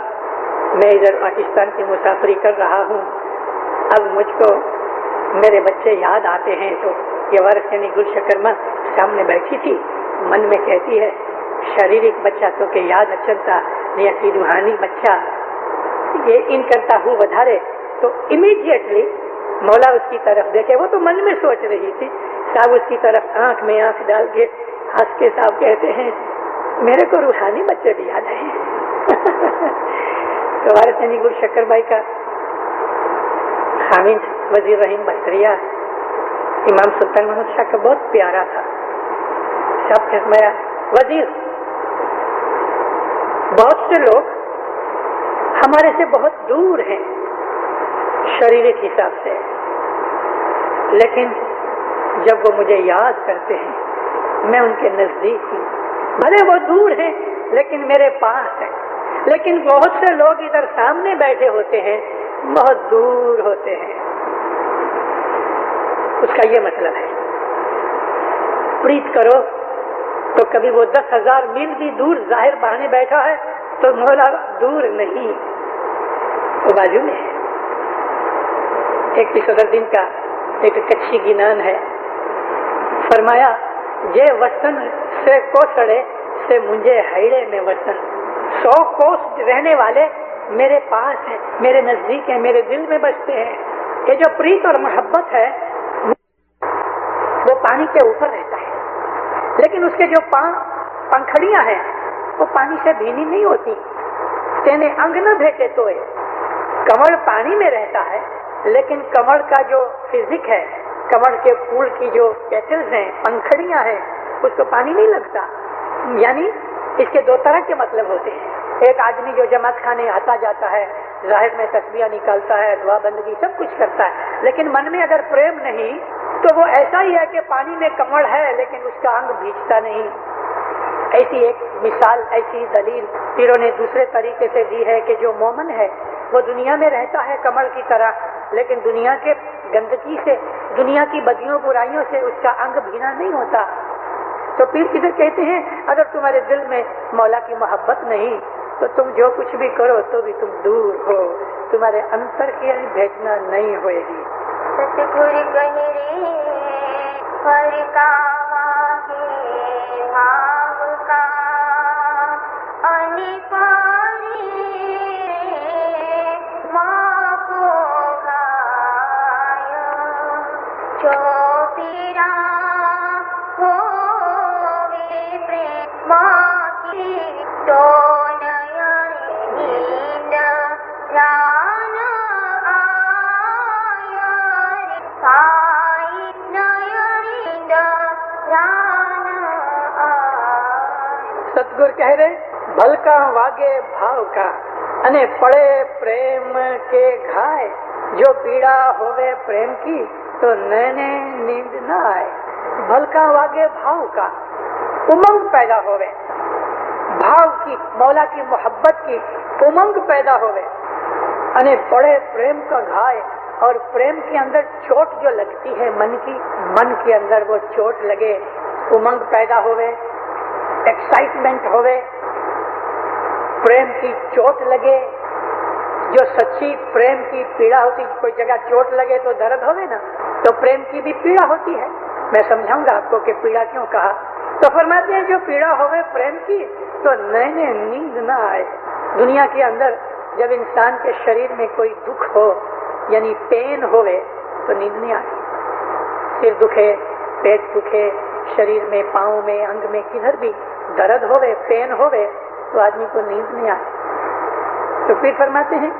मैं इधर पाकिस्तान की मुसाफरी कर रहा हूँ, अब मुझको मेरे बच्चे याद आते हैं। तो ये वारिस यानी गुल शक्कर माँ सामने बैठी थी, मन में कहती है शारीरिक बच्चा तो के याद अचलता नहीं, रूहानी बच्चा ये इन करता हूँ वधारे। तो इमीडिएटली मौला उसकी तरफ देखे, वो तो मन में सोच रही थी, साहब उसकी तरफ आंख में आंख डाल के हंस के साहब कहते हैं मेरे को रूहानी बच्चे भी याद हैं। तो वारिस यानी गुल शक्कर भाई का हामिद वजीर रहीम बसरिया इमाम सुल्तान मोहम्मद शाह का बहुत प्यारा था। साहब फरमाया वजीर, बहुत से लोग हमारे से बहुत दूर हैं शारीरिक हिसाब से, लेकिन जब वो मुझे याद करते हैं मैं उनके नजदीक हूँ। भले वो दूर हैं लेकिन मेरे पास है। लेकिन बहुत से लोग इधर सामने बैठे होते हैं, बहुत दूर होते हैं। उसका ये मतलब है प्रीत करो तो कभी वो 10,000 मील भी दूर जाहिर बहाने बैठा है तो मौला दूर नहीं, वो बाजू में है। एक 20 दिन का एक कच्ची गिनान है, फरमाया जे वतन से कोसड़े से मुझे हैड़े में वतन। 100 कोस रहने वाले मेरे पास हैं, मेरे नजदीक हैं, मेरे दिल में बसते हैं। ये जो प्रीत और मोहब्बत है वो पानी के ऊपर रहता है, लेकिन उसके जो पंखड़ियां हैं वो पानी से भीनी नहीं होती। तेने अंग न भेटे तोए। कमल पानी में रहता है, लेकिन कमल का जो फिजिक है, कमल के फूल की जो पेटल्स हैं, पंखड़ियां हैं, उसको पानी नहीं लगता। यानी इसके 2 तरह के मतलब होते हैं। एक आदमी जो जमात खाने आता जाता है, जाहिर में तस्बीह निकालता है, दुआ बंदगी सब कुछ करता है, लेकिन मन में अगर प्रेम नहीं तो वो ऐसा ही है कि पानी में कमल है लेकिन उसका अंग भीजता नहीं। ऐसी एक मिसाल, ऐसी दलील पीरों ने दूसरे तरीके से दी है कि जो मोमन है वो दुनिया में रहता है कमल की तरह, लेकिन दुनिया के गंदगी से, दुनिया की बदियों बुराइयों से उसका अंग भीना नहीं होता। तो पीर किधर कहते हैं अगर तुम्हारे दिल में मौला की मोहब्बत नहीं तो तुम जो कुछ भी करो तो भी तुम दूर हो, तुम्हारे अंतर की भेजना नहीं होएगी। सतगुरु गहरे हर काम है भाव का अनिपा तो नींद प्राण आया रे पाई नींद प्राण आया। सतगुरु कह रहे भलका वागे भाव का अने पड़े प्रेम के घाय, जो पीड़ा होवे प्रेम की तो नैने नींद न आए। भलका वागे भाव का, उमंग पैदा होवे, भाव की, मौला की मोहब्बत की उमंग पैदा होवे, अने पड़े प्रेम का घाय, और प्रेम के अंदर चोट जो लगती है मन की, मन के अंदर वो चोट लगे, उमंग पैदा होवे, एक्साइटमेंट होवे, प्रेम की चोट लगे, जो सच्ची प्रेम की पीड़ा होती, कोई जगह चोट लगे तो दर्द होवे ना, तो प्रेम की भी पीड़ा होती है। मैं समझाऊंगा आपको कि पीड़ा क्यों कहा। तो फरमाते हैं जो पीड़ा होवे प्रेम की तो नैने नींद ना आए। दुनिया के अंदर जब इंसान के शरीर में कोई दुख हो यानी पेन होवे तो नींद नहीं आती। सिर दुखे, पेट दुखे, शरीर में, पाँव में, अंग में, किधर भी दर्द होवे, पेन होवे तो आदमी को नींद नहीं आती। तो फिर फरमाते हैं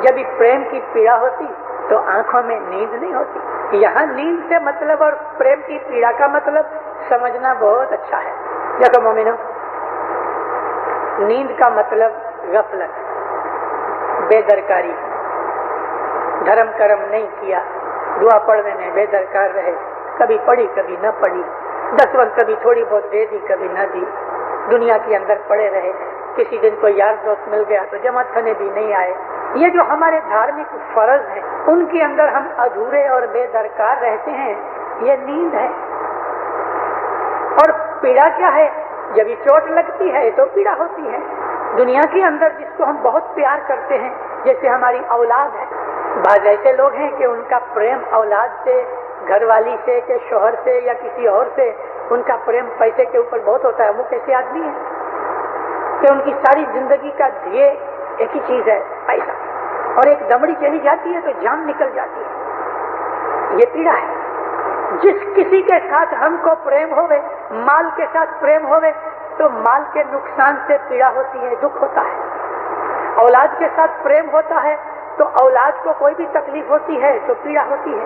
जब भी प्रेम की पीड़ा होती तो आंखों में नींद नहीं होती। यहाँ नींद से मतलब और प्रेम की पीड़ा का मतलब समझना बहुत अच्छा है। देखो मोमिनो, नींद का मतलब गफलत, बेदरकारी, धर्म कर्म नहीं किया, दुआ पढ़ने में बेदरकार रहे, कभी पढ़ी कभी न पढ़ी, 10 वक्त कभी थोड़ी बहुत दे दी कभी न दी, दुनिया के अंदर पड़े रहे, किसी दिन कोई यार दोस्त मिल गया तो जमात खाने भी नहीं आए। ये जो हमारे धार्मिक फर्ज हैं उनके अंदर हम अधूरे और बेदरकार रहते हैं, ये नींद है। और पीड़ा क्या है? जब ये चोट लगती है तो पीड़ा होती है। दुनिया के अंदर जिसको हम बहुत प्यार करते हैं, जैसे हमारी औलाद है, बाद ऐसे लोग हैं कि उनका प्रेम औलाद से, घरवाली से, के शोहर से या किसी और से उनका प्रेम पैसे के ऊपर बहुत होता है। वो कैसे आदमी है कि उनकी सारी जिंदगी का ध्येय एक ही चीज है, पैसा, और एक दमड़ी चली जाती है तो जान निकल जाती है। ये पीड़ा है। जिस किसी के साथ हमको प्रेम होवे, माल के साथ प्रेम होवे तो माल के नुकसान से पीड़ा होती है, दुख होता है। औलाद के साथ प्रेम होता है तो औलाद को कोई भी तकलीफ होती है तो पीड़ा होती है।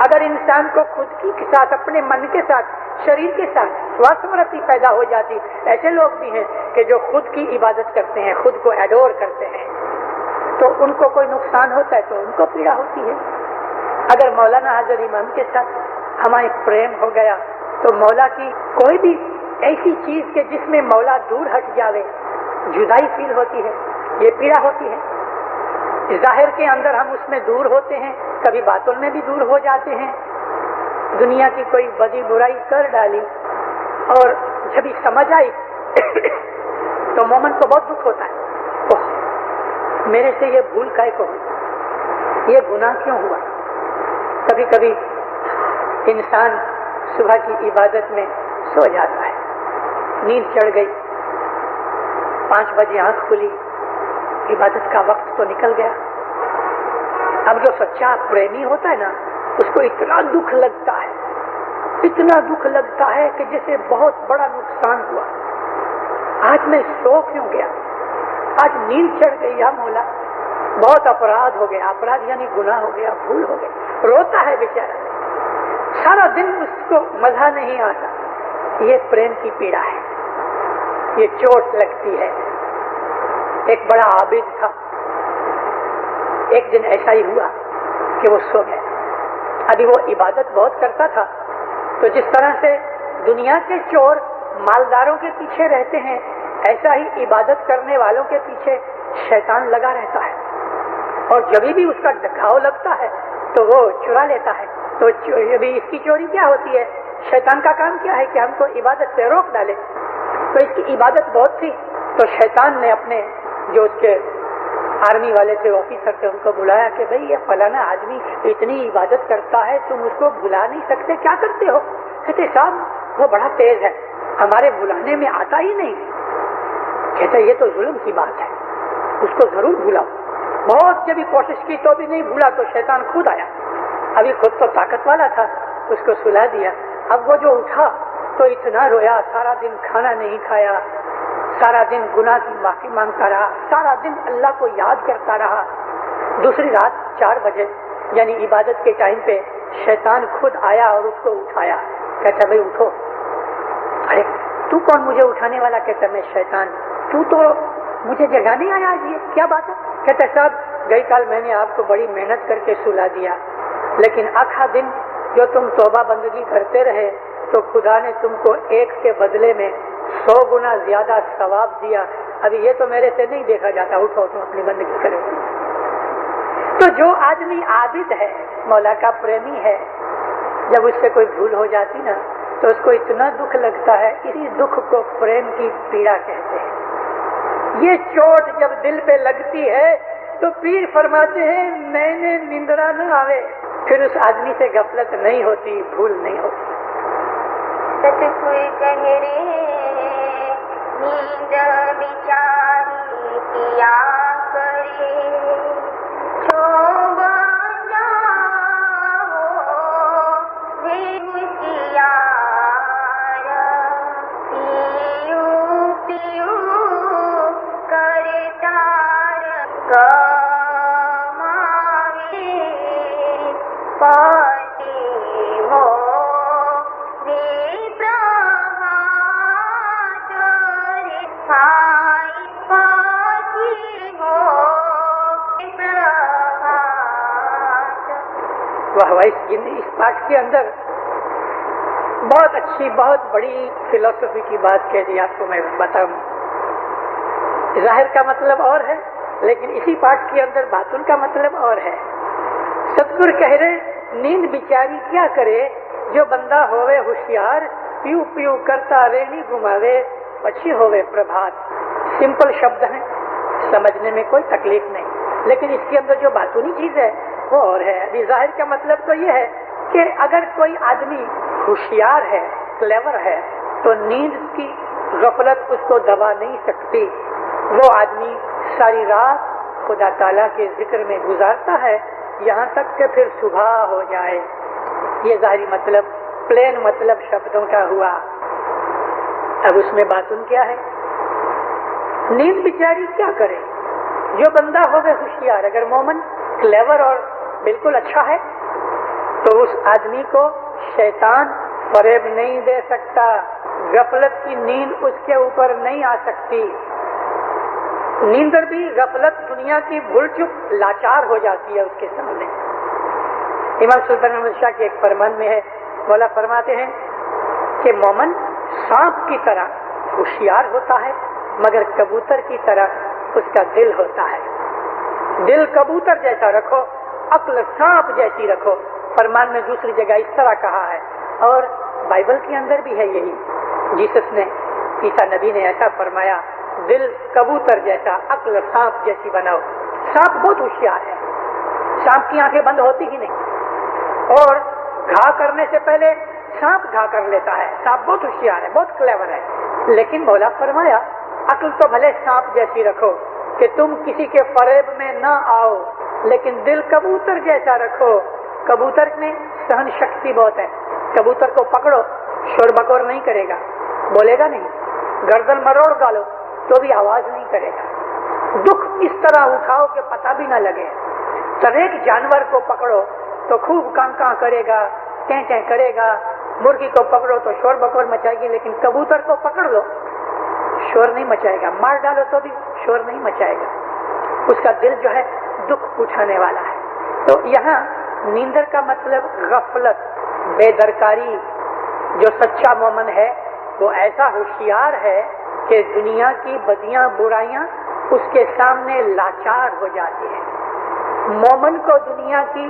अगर इंसान को खुद के साथ, अपने मन के साथ, शरीर के साथ स्वास्थ्य पैदा हो जाती, ऐसे लोग भी हैं कि जो खुद की इबादत करते हैं, खुद को एडोर करते हैं, तो उनको कोई नुकसान होता है तो उनको पीड़ा होती है। अगर मौलाना हाजिर इमाम के साथ हमारे प्रेम हो गया तो मौला की कोई भी ऐसी चीज के जिसमें मौला दूर हट जावे, जुदाई फील होती है, ये पीड़ा होती है। जाहिर के अंदर हम उसमें दूर होते हैं, कभी बातों में भी दूर हो जाते हैं, दुनिया की कोई बदी बुराई कर डाली और जब ये समझ आई तो मोमन को बहुत दुख होता है। ओह, मेरे से ये भूल काहे को हुई, ये गुनाह क्यों हुआ। कभी कभी इंसान सुबह की इबादत में सो जाता है, नींद चढ़ गई, 5 बजे आंख खुली, इबादत का वक्त तो निकल गया। अब जो सच्चा प्रेमी होता है ना, उसको इतना दुख लगता है, इतना दुख लगता है कि जैसे बहुत बड़ा नुकसान हुआ। आज मैं सो क्यों गया, आज नींद चढ़ गई, या मौला बहुत अपराध हो गया। अपराध यानी गुनाह हो गया, भूल हो गई। रोता है बेचारा, सारा दिन उसको मजा नहीं आता। ये प्रेम की पीड़ा है, ये चोट लगती है। एक बड़ा आबिद था, एक दिन ऐसा ही हुआ कि वो सो गया। अभी वो इबादत बहुत करता था, तो जिस तरह से दुनिया के चोर मालदारों के पीछे रहते हैं, ऐसा ही इबादत करने वालों के पीछे शैतान लगा रहता है। और जब भी उसका घाव लगता है तो वो चुरा लेता है। तो अभी इसकी चोरी क्या होती है, शैतान का काम क्या है कि हमको इबादत से रोक डाले। तो इसकी इबादत बहुत थी, तो शैतान ने अपने जो उसके आर्मी वाले थे, ऑफिसर थे, उनको बुलाया कि भाई ये फलाना आदमी इतनी इबादत करता है, तुम उसको भुला नहीं सकते, क्या करते हो। कहते साहब वो बड़ा तेज है, हमारे बुलाने में आता ही नहीं। कहते ये तो जुल्म की बात है, उसको जरूर भुलाओ। बहुत जब भी कोशिश की तो भी नहीं भूला, तो शैतान खुद आया। अभी खुद तो ताकत वाला था, उसको सुला दिया। अब वो जो उठा तो इतना रोया, सारा दिन खाना नहीं खाया, सारा दिन गुनाह की माफी मांगता रहा, सारा दिन अल्लाह को याद करता रहा। दूसरी रात 4 बजे यानी इबादत के टाइम पे शैतान खुद आया और उसको उठाया। कहता भाई उठो। अरे तू कौन मुझे उठाने वाला? कहता मैं शैतान। तू तो मुझे जगाने आया आज, ये क्या बात है? कहता साहब गई कल मैंने आपको बड़ी मेहनत करके सुला दिया, लेकिन आखा दिन जो तुम तौबा बंदगी करते रहे तो खुदा ने तुमको एक के बदले में 100 गुना ज्यादा सवाब दिया। अभी ये तो मेरे से नहीं देखा जाता, उठो तुम अपनी बंदगी करो। तो जो आदमी आबिद है, मौला का प्रेमी है, जब उससे कोई भूल हो जाती ना तो उसको इतना दुख लगता है। इसी दुख को प्रेम की पीड़ा कहते हैं। ये चोट जब दिल पे लगती है तो पीर फरमाते हैं मैंने निंद्रा न आवे, फिर उस आदमी से गफलत नहीं होती, भूल नहीं होती। सतगुरु कह रे नींद बिचारी किया करे, जो बना हो वे मुसियार, पियू पियू करतार कमावे, पाती हो इस पाठ के अंदर बहुत अच्छी, बहुत बड़ी फिलॉसफी की बात कह दी आपको मैं बताऊं। जाहिर का मतलब और है, लेकिन इसी पाठ के अंदर बातुन का मतलब और है। सतगुरु कह रहे नींद बिचारी क्या करे, जो बंदा होवे होशियार, पीऊ पीऊ करता रेणी घुमावे, पक्षी होवे प्रभात। सिंपल शब्द है, समझने में कोई तकलीफ नहीं, लेकिन इसके अंदर जो बातूनी चीज है वो और है। अभी जाहिर का मतलब तो ये है कि अगर कोई आदमी होशियार है, क्लेवर है, तो नींद की गफलत उसको दबा नहीं सकती। वो आदमी सारी रात खुदा ताला के जिक्र में गुजारता है, यहाँ तक कि फिर सुबह हो जाए। ये जाहिर मतलब, प्लेन मतलब शब्दों का हुआ। अब उसमें बातुन क्या है? नींद बिचारी क्या करे, जो बंदा होगा होशियार, अगर मोमन क्लेवर और बिल्कुल अच्छा है तो उस आदमी को शैतान फरेब नहीं दे सकता, गफलत की नींद उसके ऊपर नहीं आ सकती। नींदर भी गफलत दुनिया की भूल चुक लाचार हो जाती है उसके सामने। इमाम सुल्तान अहमद शाह के एक फरमान में है, मौला फरमाते हैं कि मोमन सांप की तरह होशियार होता है, मगर कबूतर की तरह उसका दिल होता है। दिल कबूतर जैसा रखो, अक्ल सांप जैसी रखो। फरमान में दूसरी जगह इस तरह कहा है, और बाइबल के अंदर भी है यही। जीसस ने, ईसा नबी ने ऐसा फरमाया, दिल कबूतर जैसा, अक्ल सांप जैसी बनाओ। सांप बहुत होशियार है, सांप की आंखें बंद होती ही नहीं, और घा करने से पहले सांप घा कर लेता है। सांप बहुत होशियार है, बहुत क्लेवर है। लेकिन मौला फरमाया अक्ल तो भले सांप जैसी रखो कि तुम किसी के फरेब में ना आओ, लेकिन दिल कबूतर जैसा रखो। कबूतर में सहन शक्ति बहुत है, कबूतर को पकड़ो शोर बकोर नहीं करेगा, बोलेगा नहीं, गर्दन मरोड़ डालो तो भी आवाज नहीं करेगा। दुख इस तरह उठाओ कि पता भी ना लगे। तब एक जानवर को पकड़ो तो खूब कां करेगा, टें टें करेगा। मुर्गी को पकड़ो तो शोर बकोर मचाएगी, लेकिन कबूतर को पकड़ लो शोर नहीं मचाएगा, मार डालो तो भी शोर नहीं मचाएगा। उसका दिल जो है दुख उठाने वाला है। तो यहाँ नींदर का मतलब गफलत, बेदरकारी। जो सच्चा मोमन है वो ऐसा होशियार है कि दुनिया की बदियां बुराइयां उसके सामने लाचार हो जाती है। मोमन को दुनिया की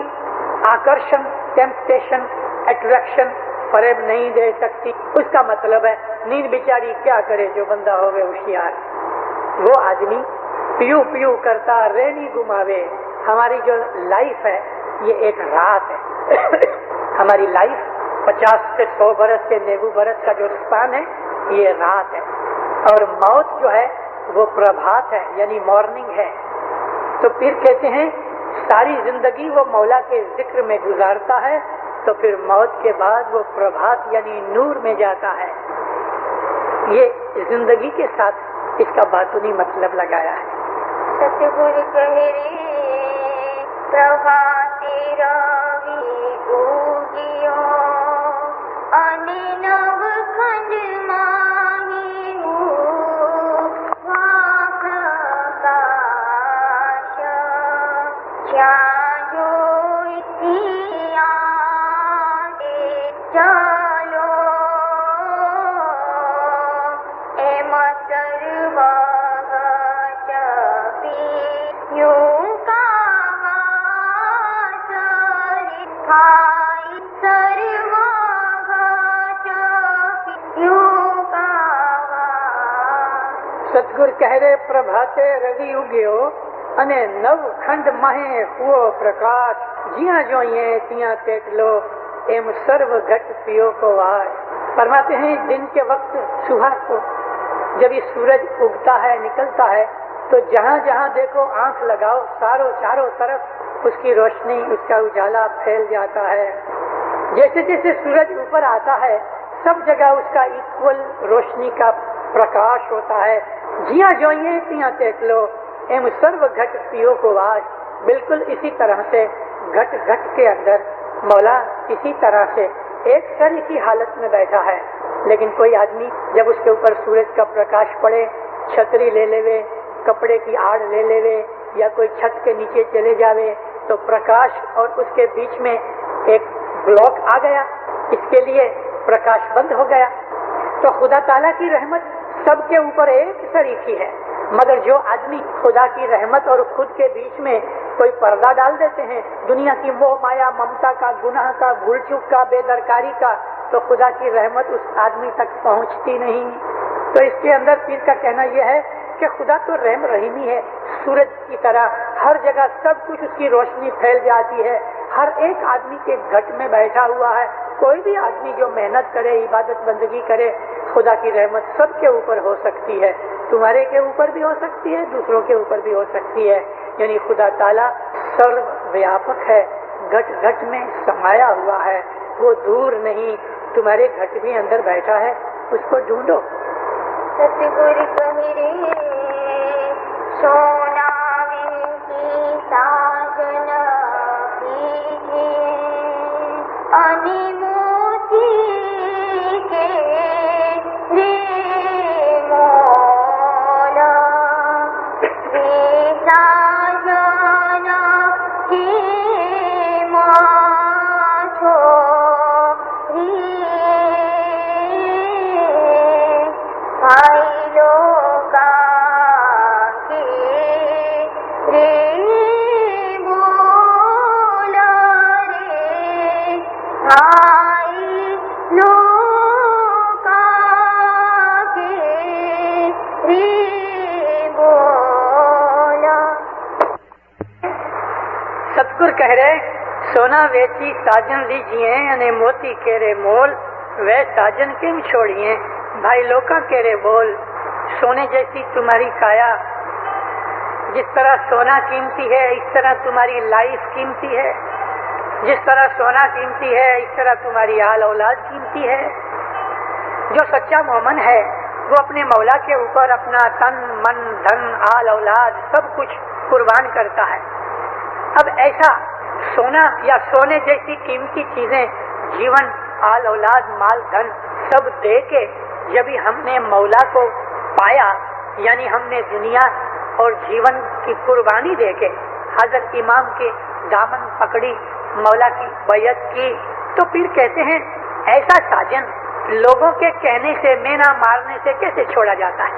आकर्षण, टेम्पटेशन, अट्रैक्शन फरेब नहीं दे सकती। उसका मतलब है नींद बिचारी क्या करे, जो बंदा होवे होशियार, वो आदमी पियू पियू करता रेणी घुमावे। हमारी जो लाइफ है ये एक रात है। हमारी लाइफ 50 से 100 बरस के नेबू बरस का जो स्पान है ये रात है, और मौत जो है वो प्रभात है, यानी मॉर्निंग है। तो फिर कहते हैं सारी जिंदगी वो मौला के जिक्र में गुजारता है, तो फिर मौत के बाद वो प्रभात यानी नूर में जाता है। ये जिंदगी के साथ اس کا باطنی مطلب لگایا ہے. सतगुर कहे प्रभाते रवि उगियो अनि नव खंड माही प्रकाश जो चलो एम सर्व સદગુર કહે રે પ્રભાતે રવિ ઉગ્યો અને નવખંડ માહે હુઓ પ્રકાશ જ્યાં જોઈએ ત્યાં તેટલો एम सर्व घट पियो को वाय. फरमाते हैं दिन के वक्त सुबह को जब ये सूरज उगता है निकलता है तो जहाँ जहाँ देखो आंख लगाओ चारों तरफ उसकी रोशनी उसका उजाला फैल जाता है. जैसे जैसे सूरज ऊपर आता है सब जगह उसका इक्वल रोशनी का प्रकाश होता है. जिया जोइए तिया देख लो एम सर्व घट पियो को वास. बिल्कुल इसी तरह से घट घट के अंदर मौला इसी तरह से एक शरीर की हालत में बैठा है. लेकिन कोई आदमी जब उसके ऊपर सूरज का प्रकाश पड़े छतरी ले लेवे कपड़े की आड़ ले लेवे या कोई छत के नीचे चले जावे तो प्रकाश और उसके बीच में एक ब्लॉक आ गया, इसके लिए प्रकाश बंद हो गया. तो खुदा ताला की रहमत सबके ऊपर एक शरीकी है, मगर जो आदमी खुदा की रहमत और खुद के बीच में कोई पर्दा डाल देते हैं दुनिया की मोह माया ममता का गुनाह का भूल चूक का बेदरकारी का तो खुदा की रहमत उस आदमी तक पहुंचती नहीं. तो इसके अंदर पीर का कहना यह है कि खुदा तो रहम रहीमी है. सूरज की तरह हर जगह सब कुछ उसकी रोशनी फैल जाती है. हर एक आदमी के घट में बैठा हुआ है. कोई भी आदमी जो मेहनत करे इबादत बंदगी करे खुदा की रहमत सबके ऊपर हो सकती है. तुम्हारे के ऊपर भी हो सकती है, दूसरों के ऊपर भी हो सकती है. यानी खुदा ताला सर्वव्यापक है, घट घट में समाया हुआ है, वो दूर नहीं. तुम्हारे घट भी अंदर बैठा है, उसको ढूंढो. सतगुर कहिरे सोना की साजन अनि मोती के रे मोला रे साजन की माछो भाई लोका के रे बोला रे भाई लोका के रे बोला. સતગુર કહે રે સોના વેચી સાજન લીજીએ અને મોતી કેરે મોલ वे साजन केम छोड़िए भाई लोका केरे बोल. सोने जैसी तुम्हारी काया, जिस तरह सोना कीमती है इस तरह तुम्हारी लाइफ कीमती है. जिस तरह सोना कीमती है इस तरह तुम्हारी आल औलाद कीमती है. जो सच्चा मोमन है वो अपने मौला के ऊपर अपना तन मन धन आल औलाद सब कुछ कुर्बान करता है. अब ऐसा सोना या सोने जैसी कीमती चीजें जीवन आल औलाद माल धन सब दे के जब ही हमने मौला को पाया यानी हमने दुनिया और जीवन की कुर्बानी दे के हजरत इमाम के दामन पकड़ी मौला की बैयत की तो फिर कहते हैं ऐसा साजन लोगों के कहने से मेना मारने से कैसे छोड़ा जाता है.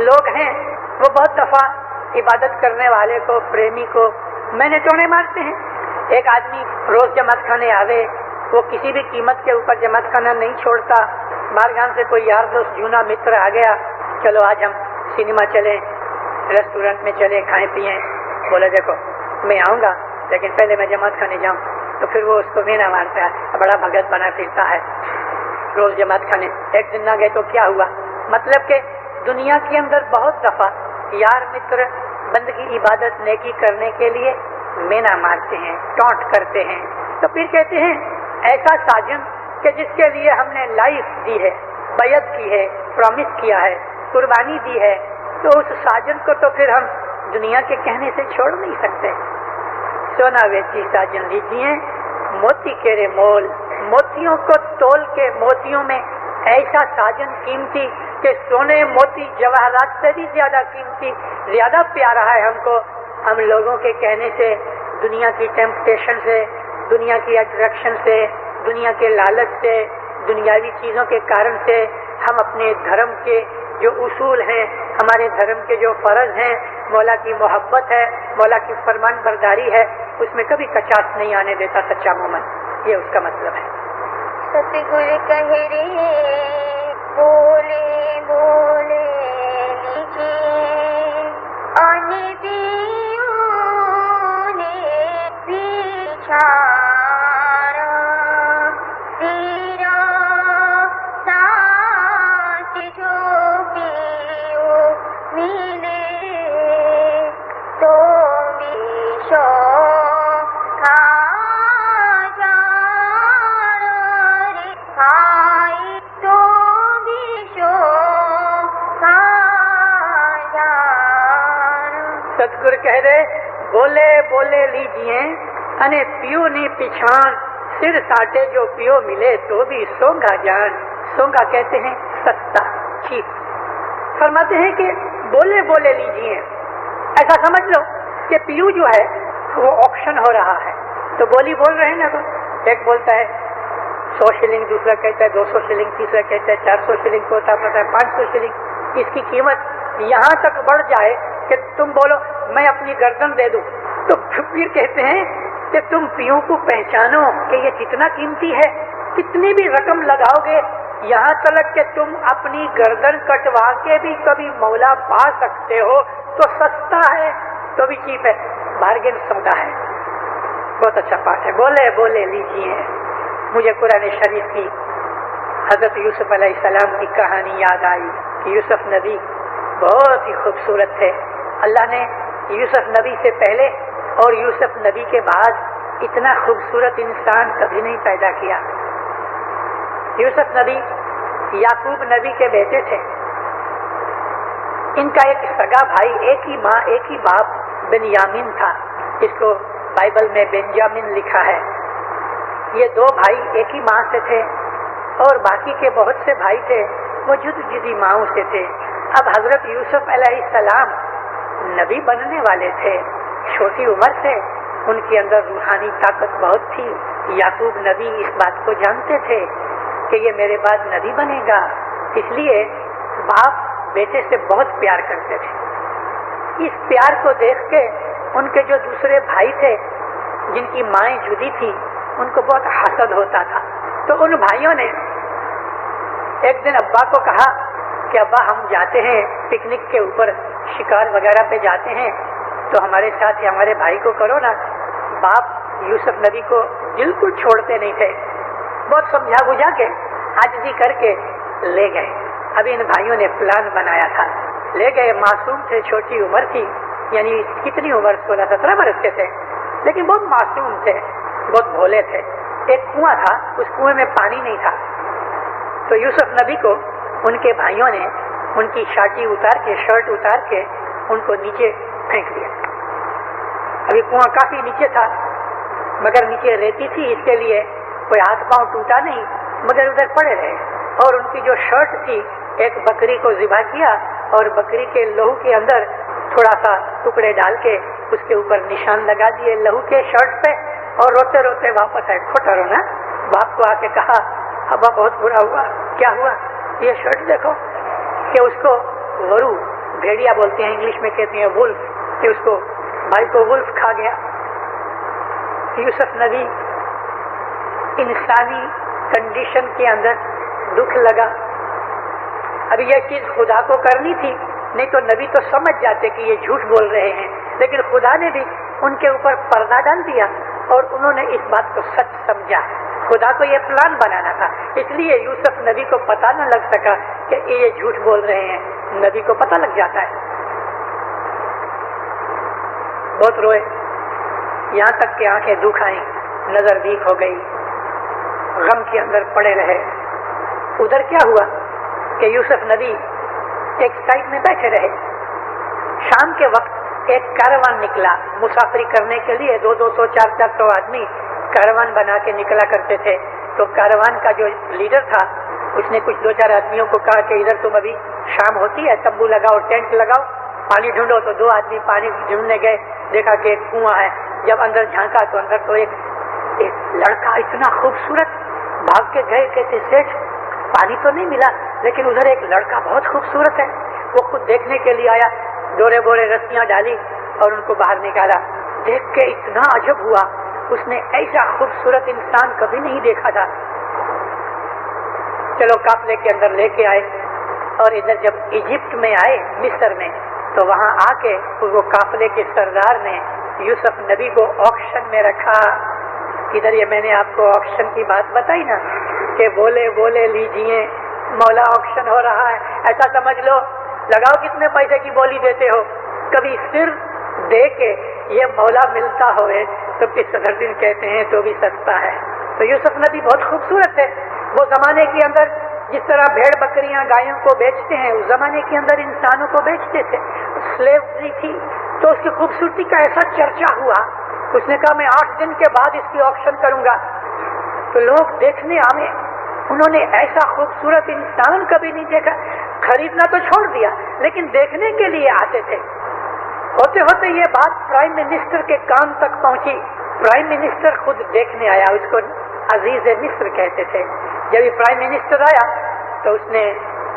लोग हैं वो बहुत दफा इबादत करने वाले को प्रेमी को मैंने टोने मारते हैं. एक आदमी रोज जमात खाने आवे वो किसी भी कीमत के ऊपर जमात खाना नहीं छोड़ता. बारगाम से कोई यार दोस्त जूना मित्र आ गया, चलो आज हम सिनेमा चले रेस्टोरेंट में चले खाएं पिए. बोला देखो मैं आऊँगा लेकिन पहले मैं जमात खाने जाऊँ. तो फिर वो उसको मेना मारता है, बड़ा भगत बना फिरता है रोज जमात खाने. एक दिन ना गए तो क्या हुआ. मतलब के दुनिया के अंदर बहुत दफा यार मित्र बंदगी इबादत नेकी करने के लिए मेना मारते हैं टॉन्ट करते हैं. तो फिर कहते हैं ऐसा साजन कि जिसके लिए हमने लाइफ दी है बैयत की है प्रॉमिस किया है कुर्बानी दी है, तो उस साजन को तो फिर हम दुनिया के कहने से छोड़ नहीं सकते। सोना वेची साजन लीजिए मोती केरे मोल, मोतियों को तोल के मोतियों में ऐसा साजन कीमती कि सोने मोती जवाहरात से भी ज्यादा कीमती, ज्यादा प्यारा है हमको। हम लोगों के कहने से, दुनिया की टेम्पटेशन से, दुनिया की अट्रैक्शन से, दुनिया के लालच से, दुनियावी चीजों के कारण से हम अपने धर्म के जो उसूल हैं, हमारे धर्म के जो फर्ज हैं, मौला की मोहब्बत है, मौला की फरमान बरदारी है, उसमें कभी कचास नहीं आने देता सच्चा मोमन। ये उसका मतलब है। सतगुरु कहे रे बोले बोले लीजिए आने पियो ने पीछा तेरा साथ जो पियो मिले तो विशो खा सतगुरु कह रहे बोले बोले लीजिए अने पियो नी पिछाण, सिर साटे जो पियो मिले तो भी सोंगा जान। सोंगा कहते हैं सस्ता, चीप। फरमाते हैं कि बोले बोले लीजिए, ऐसा समझ लो कि पियो जो है वो ऑक्शन हो रहा है, तो बोली बोल रहे हैं ना, तो एक बोलता है 100 शिलिंग, दूसरा कहता है 200 शिलिंग, तीसरा कहता है 400 शिलिंग, चौथा कहता है 500 शिलिंग। इसकी कीमत यहाँ तक बढ़ जाए कि तुम बोलो मैं अपनी गर्दन दे दूं, तो फिर कहते हैं कि तुम पियों को पहचानो कि ये कितना कीमती है। कितनी भी रकम लगाओगे, यहाँ तक कि तुम अपनी गर्दन कटवा के भी कभी मौला पा सकते हो, तो सस्ता है, तो भी चीप है, बार्गेन सौदा है। बहुत अच्छा पाठ है। बोले बोले लीजिए। मुझे कुरान शरीफ की हजरत यूसुफ अलैहिस्सलाम की कहानी याद आई कि यूसुफ नबी बहुत ही खूबसूरत थे। अल्लाह ने यूसुफ नबी से पहले और यूसुफ नबी के बाद इतना खूबसूरत इंसान कभी नहीं पैदा किया। यूसुफ नबी याकूब नबी के बेटे थे। इनका एक सगा भाई, एक ही माँ एक ही बाप, बिन्यामीन था, इसको बाइबल में बेंजामिन लिखा है। ये दो भाई एक ही माँ से थे और बाकी के बहुत से भाई थे वो जुदी जुदी माओं से थे। अब हजरत यूसुफ अलैहिस्सलाम नबी बनने वाले थे, छोटी उम्र से उनके अंदर रूहानी ताकत बहुत थी। याकूब नबी इस बात को जानते थे कि ये मेरे बाद नबी बनेगा, इसलिए बाप बेटे से बहुत प्यार करते थे। इस प्यार को देख के उनके जो दूसरे भाई थे जिनकी माएँ जुदी थी, उनको बहुत हसद होता था। तो उन भाइयों ने एक दिन अब्बा को कहा कि अब्बा हम जाते हैं पिकनिक के ऊपर, शिकार वगैरह पे जाते हैं, तो हमारे साथ या हमारे भाई को करो ना। बाप यूसुफ नबी को बिल्कुल छोड़ते नहीं थे, बहुत समझा बुझा के आजिज़ी करके ले गए। अभी इन भाइयों ने प्लान बनाया था, ले गए। मासूम थे, छोटी उम्र थी, यानी कितनी उम्र, 16-17 वर्ष के थे, लेकिन बहुत मासूम थे, बहुत भोले थे। एक कुआं था, उस कुएं में पानी नहीं था, तो यूसुफ नबी को उनके भाइयों ने उनकी शाटी उतार के, शर्ट उतार के उनको नीचे फेंक दिया। अभी कुआं काफी नीचे था, मगर नीचे रेती थी, इसके लिए कोई हाथ पांव टूटा नहीं, मगर उधर पड़े रहे। और उनकी जो शर्ट थी, एक बकरी को ज़िबा किया और बकरी के लहू के अंदर थोड़ा सा टुकड़े डाल के उसके ऊपर निशान लगा दिए लहू के शर्ट पे, और रोते रोते वापस आए। खोटा रोना। बाप को आके कहा अब्बा बहुत बुरा हुआ। क्या हुआ? ये शर्ट देखो। कि उसको वरु, भेड़िया बोलते हैं, इंग्लिश में कहते हैं वुल्फ, कि उसको भाई को वुल्फ खा गया। यूसुफ नबी इंसानी कंडीशन के अंदर दुख लगा। अब ये चीज खुदा को करनी थी, नहीं तो नबी तो समझ जाते कि ये झूठ बोल रहे हैं, लेकिन खुदा ने भी उनके ऊपर पर्दा डाल दिया और उन्होंने इस बात को सच समझा। खुदा को ये प्लान बनाना था, इसलिए यूसुफ नबी को पता न लग सका कि ये झूठ बोल रहे हैं। नबी को पता लग जाता है। बहुत रोए, यहाँ तक कि आंखें दुख आई, नजर वीक हो गई, गम के अंदर पड़े रहे। उधर क्या हुआ कि यूसुफ नबी ایک سائڈ میں بیٹھے رہے. شام کے وقت ایک کاروان نکلا مسافری کرنے کے لیے. 200 400 آدمی کاروان بنا کے نکلا کرتے تھے. تو کاروان کا جو لیڈر تھا اس نے کچھ 2-4 آدمیوں کو کہا کہ ادھر تم ابھی شام ہوتی ہے, تمبو لگاؤ, ٹینٹ لگاؤ, پانی ڈھونڈو. تو 2 آدمی پانی ڈھونڈنے گئے, دیکھا کہ ایک کنواں ہے. جب اندر جھانکا تو اندر تو ایک لڑکا اتنا خوبصورت. بھاگ کے گئے, کہتے سیٹھ پانی تو نہیں ملا لیکن ادھر ایک لڑکا بہت خوبصورت ہے. وہ خود دیکھنے کے لیے آیا, ڈورے بورے رسیاں ڈالی اور ان کو باہر نکالا. دیکھ کے اتنا عجب ہوا, اس نے ایسا خوبصورت انسان کبھی نہیں دیکھا تھا. چلو قافلے کے اندر لے کے آئے اور ادھر جب ایجپٹ میں آئے, مصر میں, تو وہاں آ کے وہ قافلے کے سردار نے یوسف نبی کو آکشن میں رکھا. ادھر یہ میں نے آپ کو آکشن کی بات بتائی نا کہ بولے لیجئے مولا آکشن ہو رہا ہے, ایسا سمجھ لو. لگاؤ کتنے پیسے کی بولی دیتے ہو. کبھی سر دے کے یہ مولا ملتا ہوئے تو 75 دن کہتے ہیں تو بھی سستا ہے. تو یوسف نبی بہت خوبصورت ہے. وہ زمانے کے اندر جس طرح بھیڑ بکریاں گایوں کو بیچتے ہیں, اس زمانے کے اندر انسانوں کو بیچتے تھے. سلیوری تھی. تو اس کی خوبصورتی کا ایسا چرچا ہوا, اس نے کہا میں 8 دن کے بعد اس کی آکشن کروں گا. تو لوگ دیکھنے آئے, انہوں نے ایسا خوبصورت انسان کبھی نہیں دیکھا. خریدنا تو چھوڑ دیا لیکن دیکھنے کے لیے آتے تھے. ہوتے ہوتے یہ بات پرائم منسٹر کے کان تک پہنچی. پرائم منسٹر خود دیکھنے آیا, اس کو عزیز مصر کہتے تھے. جب یہ پرائم منسٹر آیا تو اس نے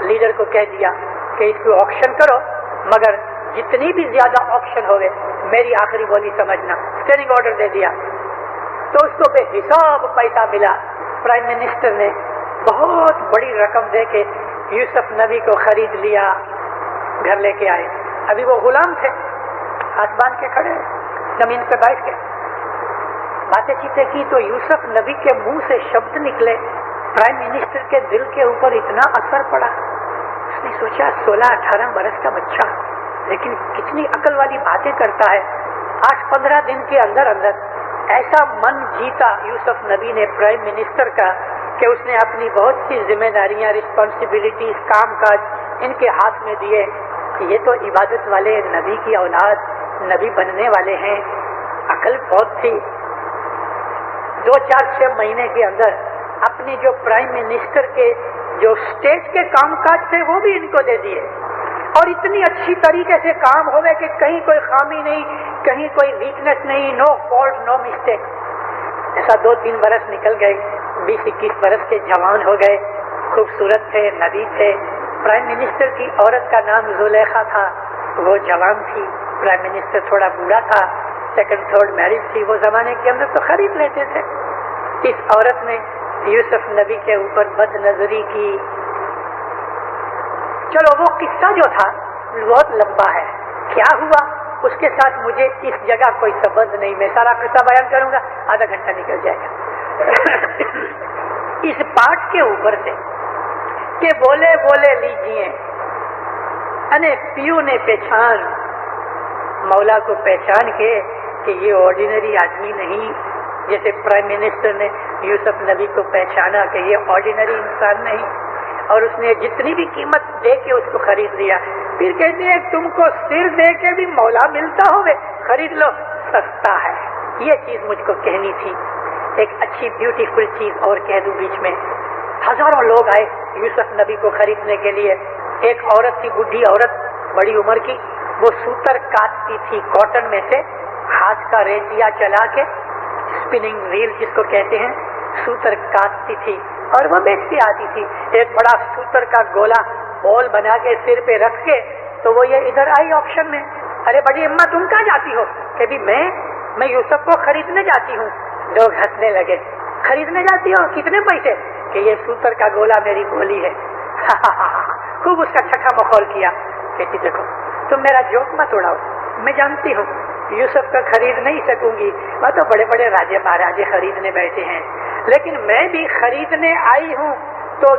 لیڈر کو کہہ دیا کہ اس کو آکشن کرو, مگر جتنی بھی زیادہ آکشن ہوئے میری آخری بولی سمجھنا. اسٹینڈنگ آرڈر دے دیا. تو اس کو بے حساب پیسہ ملا. پرائم منسٹر نے بہت بڑی رقم دے کے یوسف نبی کو خرید لیا, گھر لے کے آئے. ابھی وہ غلام تھے, ہاتھ باندھ کے کھڑے, زمین پہ بیٹھ کے باتیں چیتیں کی. تو یوسف نبی کے منہ سے شبد نکلے. پرائم منسٹر کے دل کے اوپر اتنا اثر پڑا. اس نے سوچا 16-18 برس کا بچہ لیکن کتنی عقل والی باتیں کرتا ہے. 8-15 دن کے اندر اندر ایسا من جیتا یوسف نبی نے پرائم منسٹر کا کہ اس نے اپنی بہت سی ذمہ داریاں, رسپانسبلٹیز, کام کاج ان کے ہاتھ میں دیے. یہ تو عبادت والے نبی کی اولاد, نبی بننے والے ہیں, عقل بہت تھی. 2-4-6 مہینے کے اندر اپنے جو پرائم منسٹر کے جو اسٹیٹ کے کام کاج تھے وہ بھی ان کو دے دیے. اور اتنی اچھی طریقے سے کام ہوئے کہ کہیں کوئی خامی نہیں, کہیں کوئی ویکنس نہیں, نو فالٹ نو مسٹیک. ایسا 2-3 برس نکل گئے. 20-21 برس کے جوان ہو گئے, خوبصورت تھے, نبی تھے. پرائم منسٹر کی عورت کا نام زلیخا تھا, وہ جوان تھی. پرائم منسٹر تھوڑا بوڑھا تھا, 2nd-3rd میرج تھی. وہ زمانے کے اندر تو خرید لیتے تھے. اس عورت نے یوسف نبی کے اوپر بد نظری کی. چلو وہ قصہ جو تھا بہت لمبا ہے. کیا ہوا اس کے ساتھ مجھے اس جگہ کوئی سبب نہیں. میں سارا قصہ بیان کروں گا, آدھا گھنٹہ نکل جائے گا. اس پارٹ کے اوپر سے کہ بولے لیجئے انے پیو نے پہچان, مولا کو پہچان کے کہ یہ آرڈینری آدمی نہیں. جیسے پرائم منسٹر نے یوسف نبی کو پہچانا کہ یہ آرڈینری انسان نہیں, اور اس نے جتنی بھی قیمت دے کے اس کو خرید لیا. پھر کہتے ہیں تم کو سر دے کے بھی مولا ملتا ہوئے, خرید لو, سستا ہے. یہ چیز مجھ کو کہنی تھی. ایک اچھی بیوٹیفل چیز اور کہہ دوں بیچ میں. ہزاروں لوگ آئے یوسف نبی کو خریدنے کے لیے. ایک عورت تھی, بڈھی عورت, بڑی عمر کی, وہ سوتر کاٹتی تھی کاٹن میں سے, ہاتھ کا ریتیا چلا کے, اسپننگ ویل جس کو کہتے ہیں, سوتر کاٹتی تھی اور وہ بیچتی آتی تھی. ایک بڑا سوتر کا گولا بول بنا کے سر پہ رکھ کے تو وہ یہ ادھر آئی آپشن میں. ارے بڑی اماں تم کہاں جاتی ہو؟ کہ بھی میں یوسف کو خریدنے جاتی ہوں. لوگ ہنسنے لگے. خریدنے جاتی ہو, کتنے پیسے؟ کہ یہ سوتر کا گولا میری بولی ہے. خوب اس کا چھٹا مخول کیا. کہتی دیکھو تم میرا جوک مت اڑاؤ, میں جانتی ہوں یوسف کا خرید نہیں سکوں گی, وہ تو بڑے بڑے راجے مہاراجے خریدنے بیٹھے ہیں, لیکن میں بھی خریدنے آئی ہوں تو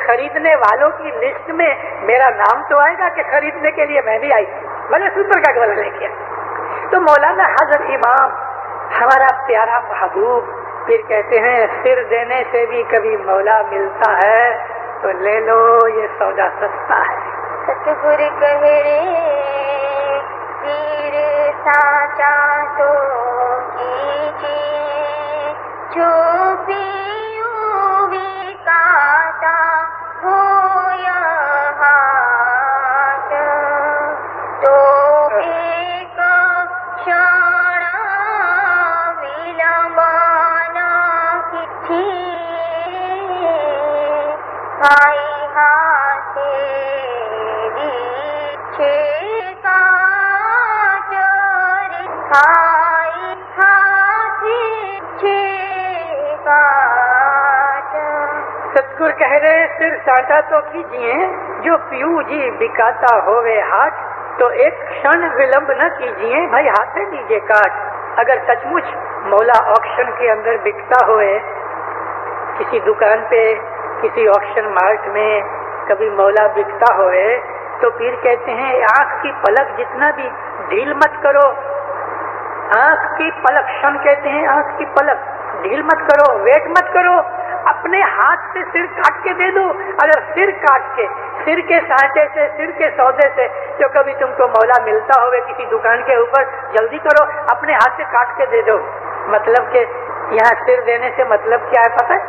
خریدنے والوں کی لسٹ میں میرا نام تو آئے گا کہ خریدنے کے لیے میں بھی آئی. میں نے سوتر کا گولا لے کیا. تو مولانا حضرت امام ہمارا پیارا محبوب پھر کہتے ہیں سر دینے سے بھی کبھی مولا ملتا ہے, تو لے لو, یہ سودا سستا ہے. सतगुर कह रे वीर साचा तो कीजिए जो पीयू विकाता हो हाथ तो एक क्षण विलंब न कीजिए भाई हाथे दीछे काट रे भाई हाथे छे काट। सतगुर कह रहे सिर साटा तो कीजिए जो पीयू जी बिकाता होवे हाथ तो एक क्षण विलंब न कीजिए भाई हाथे दीजिए काट। अगर सचमुच मौला ऑक्शन के अंदर बिकता होए किसी दुकान पे किसी ऑक्शन मार्ट में कभी मौला बिकता होए तो पीर कहते हैं आंख की पलक जितना भी ढील मत करो। आंख की पलक क्षण कहते हैं आंख की पलक ढील मत करो वेट मत करो अपने हाथ से सिर काट के दे दो। अगर सिर काट के सिर के सांचे से सिर के सौदे से जो कभी तुमको मौला मिलता होवे किसी दुकान के ऊपर जल्दी करो अपने हाथ से काट के दे दो। मतलब के यहाँ सिर देने से मतलब क्या है पता है?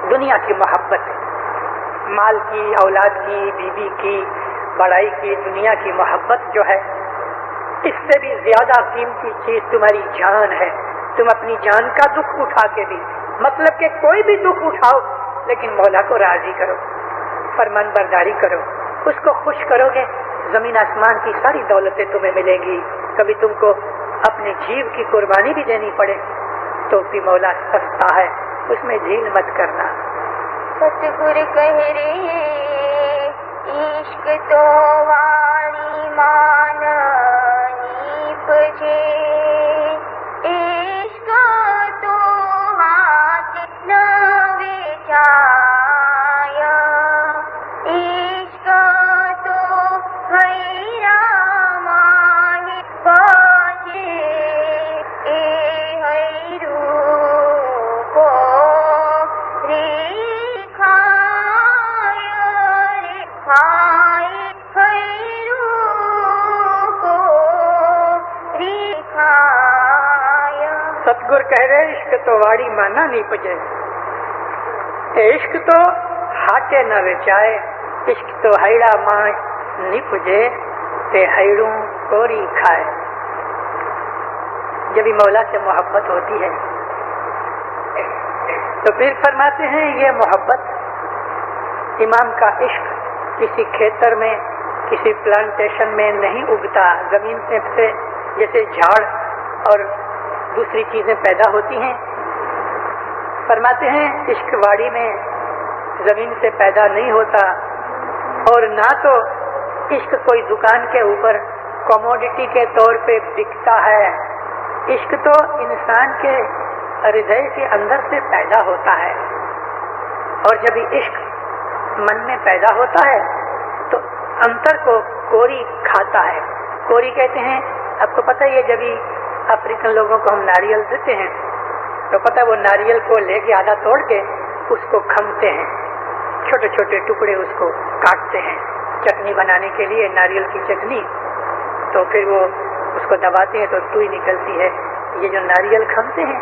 दुनिया की मोहब्बत, माल की, औलाद की, बीवी की, बड़ाई की, दुनिया की मोहब्बत जो है इससे भी ज्यादा कीमती चीज तुम्हारी जान है। तुम अपनी जान का दुख उठा के भी मतलब के कोई भी दुख उठाओ लेकिन मौला को राजी करो, फरमान बरदारी करो, उसको खुश करोगे जमीन आसमान की सारी दौलतें तुम्हें मिलेंगी। कभी तुमको अपने जीव की कुर्बानी भी देनी पड़े तो भी मौला सस्ता है उसमें झील मत करना। सतगुर कह रे इश्क तो वाली मान नीपजे इश्क तो हाथ न विचाय इश्क तो हैरा मान बजे ए हैरू को सतगुर कह रहे इश्क तो वाड़ी माना नहीं पजे इश्क तो हाथे न विचाए इश्क तो हैड़ा मां निपुजे ते हैड़ू कोरी खाए। जब मौला से मोहब्बत होती है तो फिर फरमाते हैं ये मोहब्बत इमाम का इश्क किसी खेतर में किसी प्लांटेशन में नहीं उगता। जमीन से जैसे झाड़ और दूसरी चीजें पैदा होती हैं फरमाते हैं इश्क वाड़ी में जमीन से पैदा नहीं होता और ना तो इश्क कोई दुकान के ऊपर कमोडिटी के तौर पे बिकता है। इश्क तो इंसान के हृदय के अंदर से पैदा होता है और जब इश्क मन में पैदा होता है तो अंतर को कोरी खाता है। कोरी कहते हैं आपको पता है ये जब अफ्रीकन लोगों को हम नारियल देते हैं तो पता है वो नारियल को लेके आधा तोड़ के उसको खमते हैं छोटे छोटे टुकड़े उसको काटते हैं चटनी बनाने के लिए नारियल की चटनी। तो फिर वो उसको दबाते हैं तो सुई निकलती है। ये जो नारियल खमते हैं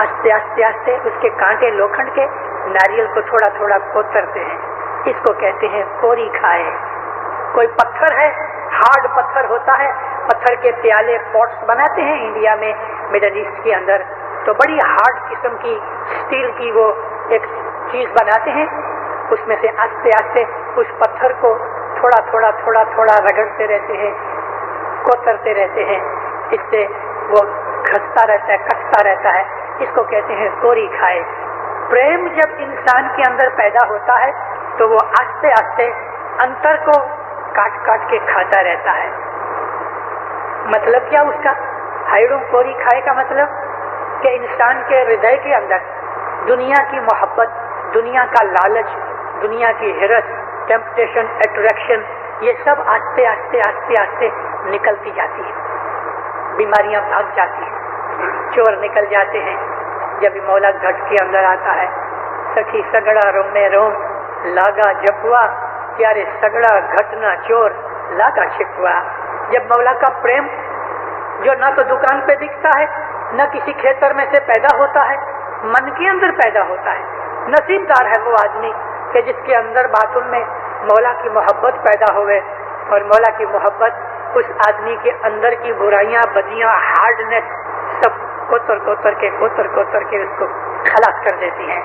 आस्ते आस्ते आस्ते उसके कांटे लोखंड के नारियल को थोड़ा थोड़ा कोतरते हैं। इसको कहते हैं कोरी खाए। कोई पत्थर है हार्ड पत्थर होता है पत्थर के प्याले पॉट्स बनाते हैं इंडिया में मिडल ईस्ट के अंदर तो बड़ी हार्ड किस्म की स्टील की वो एक चीज बनाते हैं। उसमें से आस्ते आस्ते उस पत्थर को थोड़ा थोड़ा थोड़ा थोड़ा रगड़ते रहते हैं कोतरते रहते हैं। इससे वो घसता रहता है कटता रहता है। इसको कहते हैं कोरी खाए। प्रेम जब इंसान के अंदर पैदा होता है तो वो आस्ते आस्ते अंतर को काट काट के खाता रहता है। मतलब क्या उसका हाइडू कोरी खाए का मतलब कि इंसान के हृदय के अंदर दुनिया की मोहब्बत दुनिया का लालच दुनिया की हिरस टेम्पटेशन अट्रैक्शन ये सब आस्ते आस्ते आस्ते आस्ते निकलती जाती है। बीमारियां भाग जाती हैं चोर निकल जाते हैं। जब मौला घट के अंदर आता है सखी सगड़ा रोम में रोम लागा जपुआ ત્યારે સગડા ઘટના ચોર लागा शिकवा। जब मौला का प्रेम जो न तो दुकान पे दिखता है, न किसी खेतर में से पैदा होता है, मन के अंदर पैदा होता है। नसीबदार है वो आदमी कि जिसके अंदर बातुन में मौला की मोहब्बत पैदा होवे, और मौला की मोहब्बत उस आदमी के अंदर की बुराइयां, बदियां, हार्डनेस सब कोतर कोतर के उसको खलास कर देती हैं।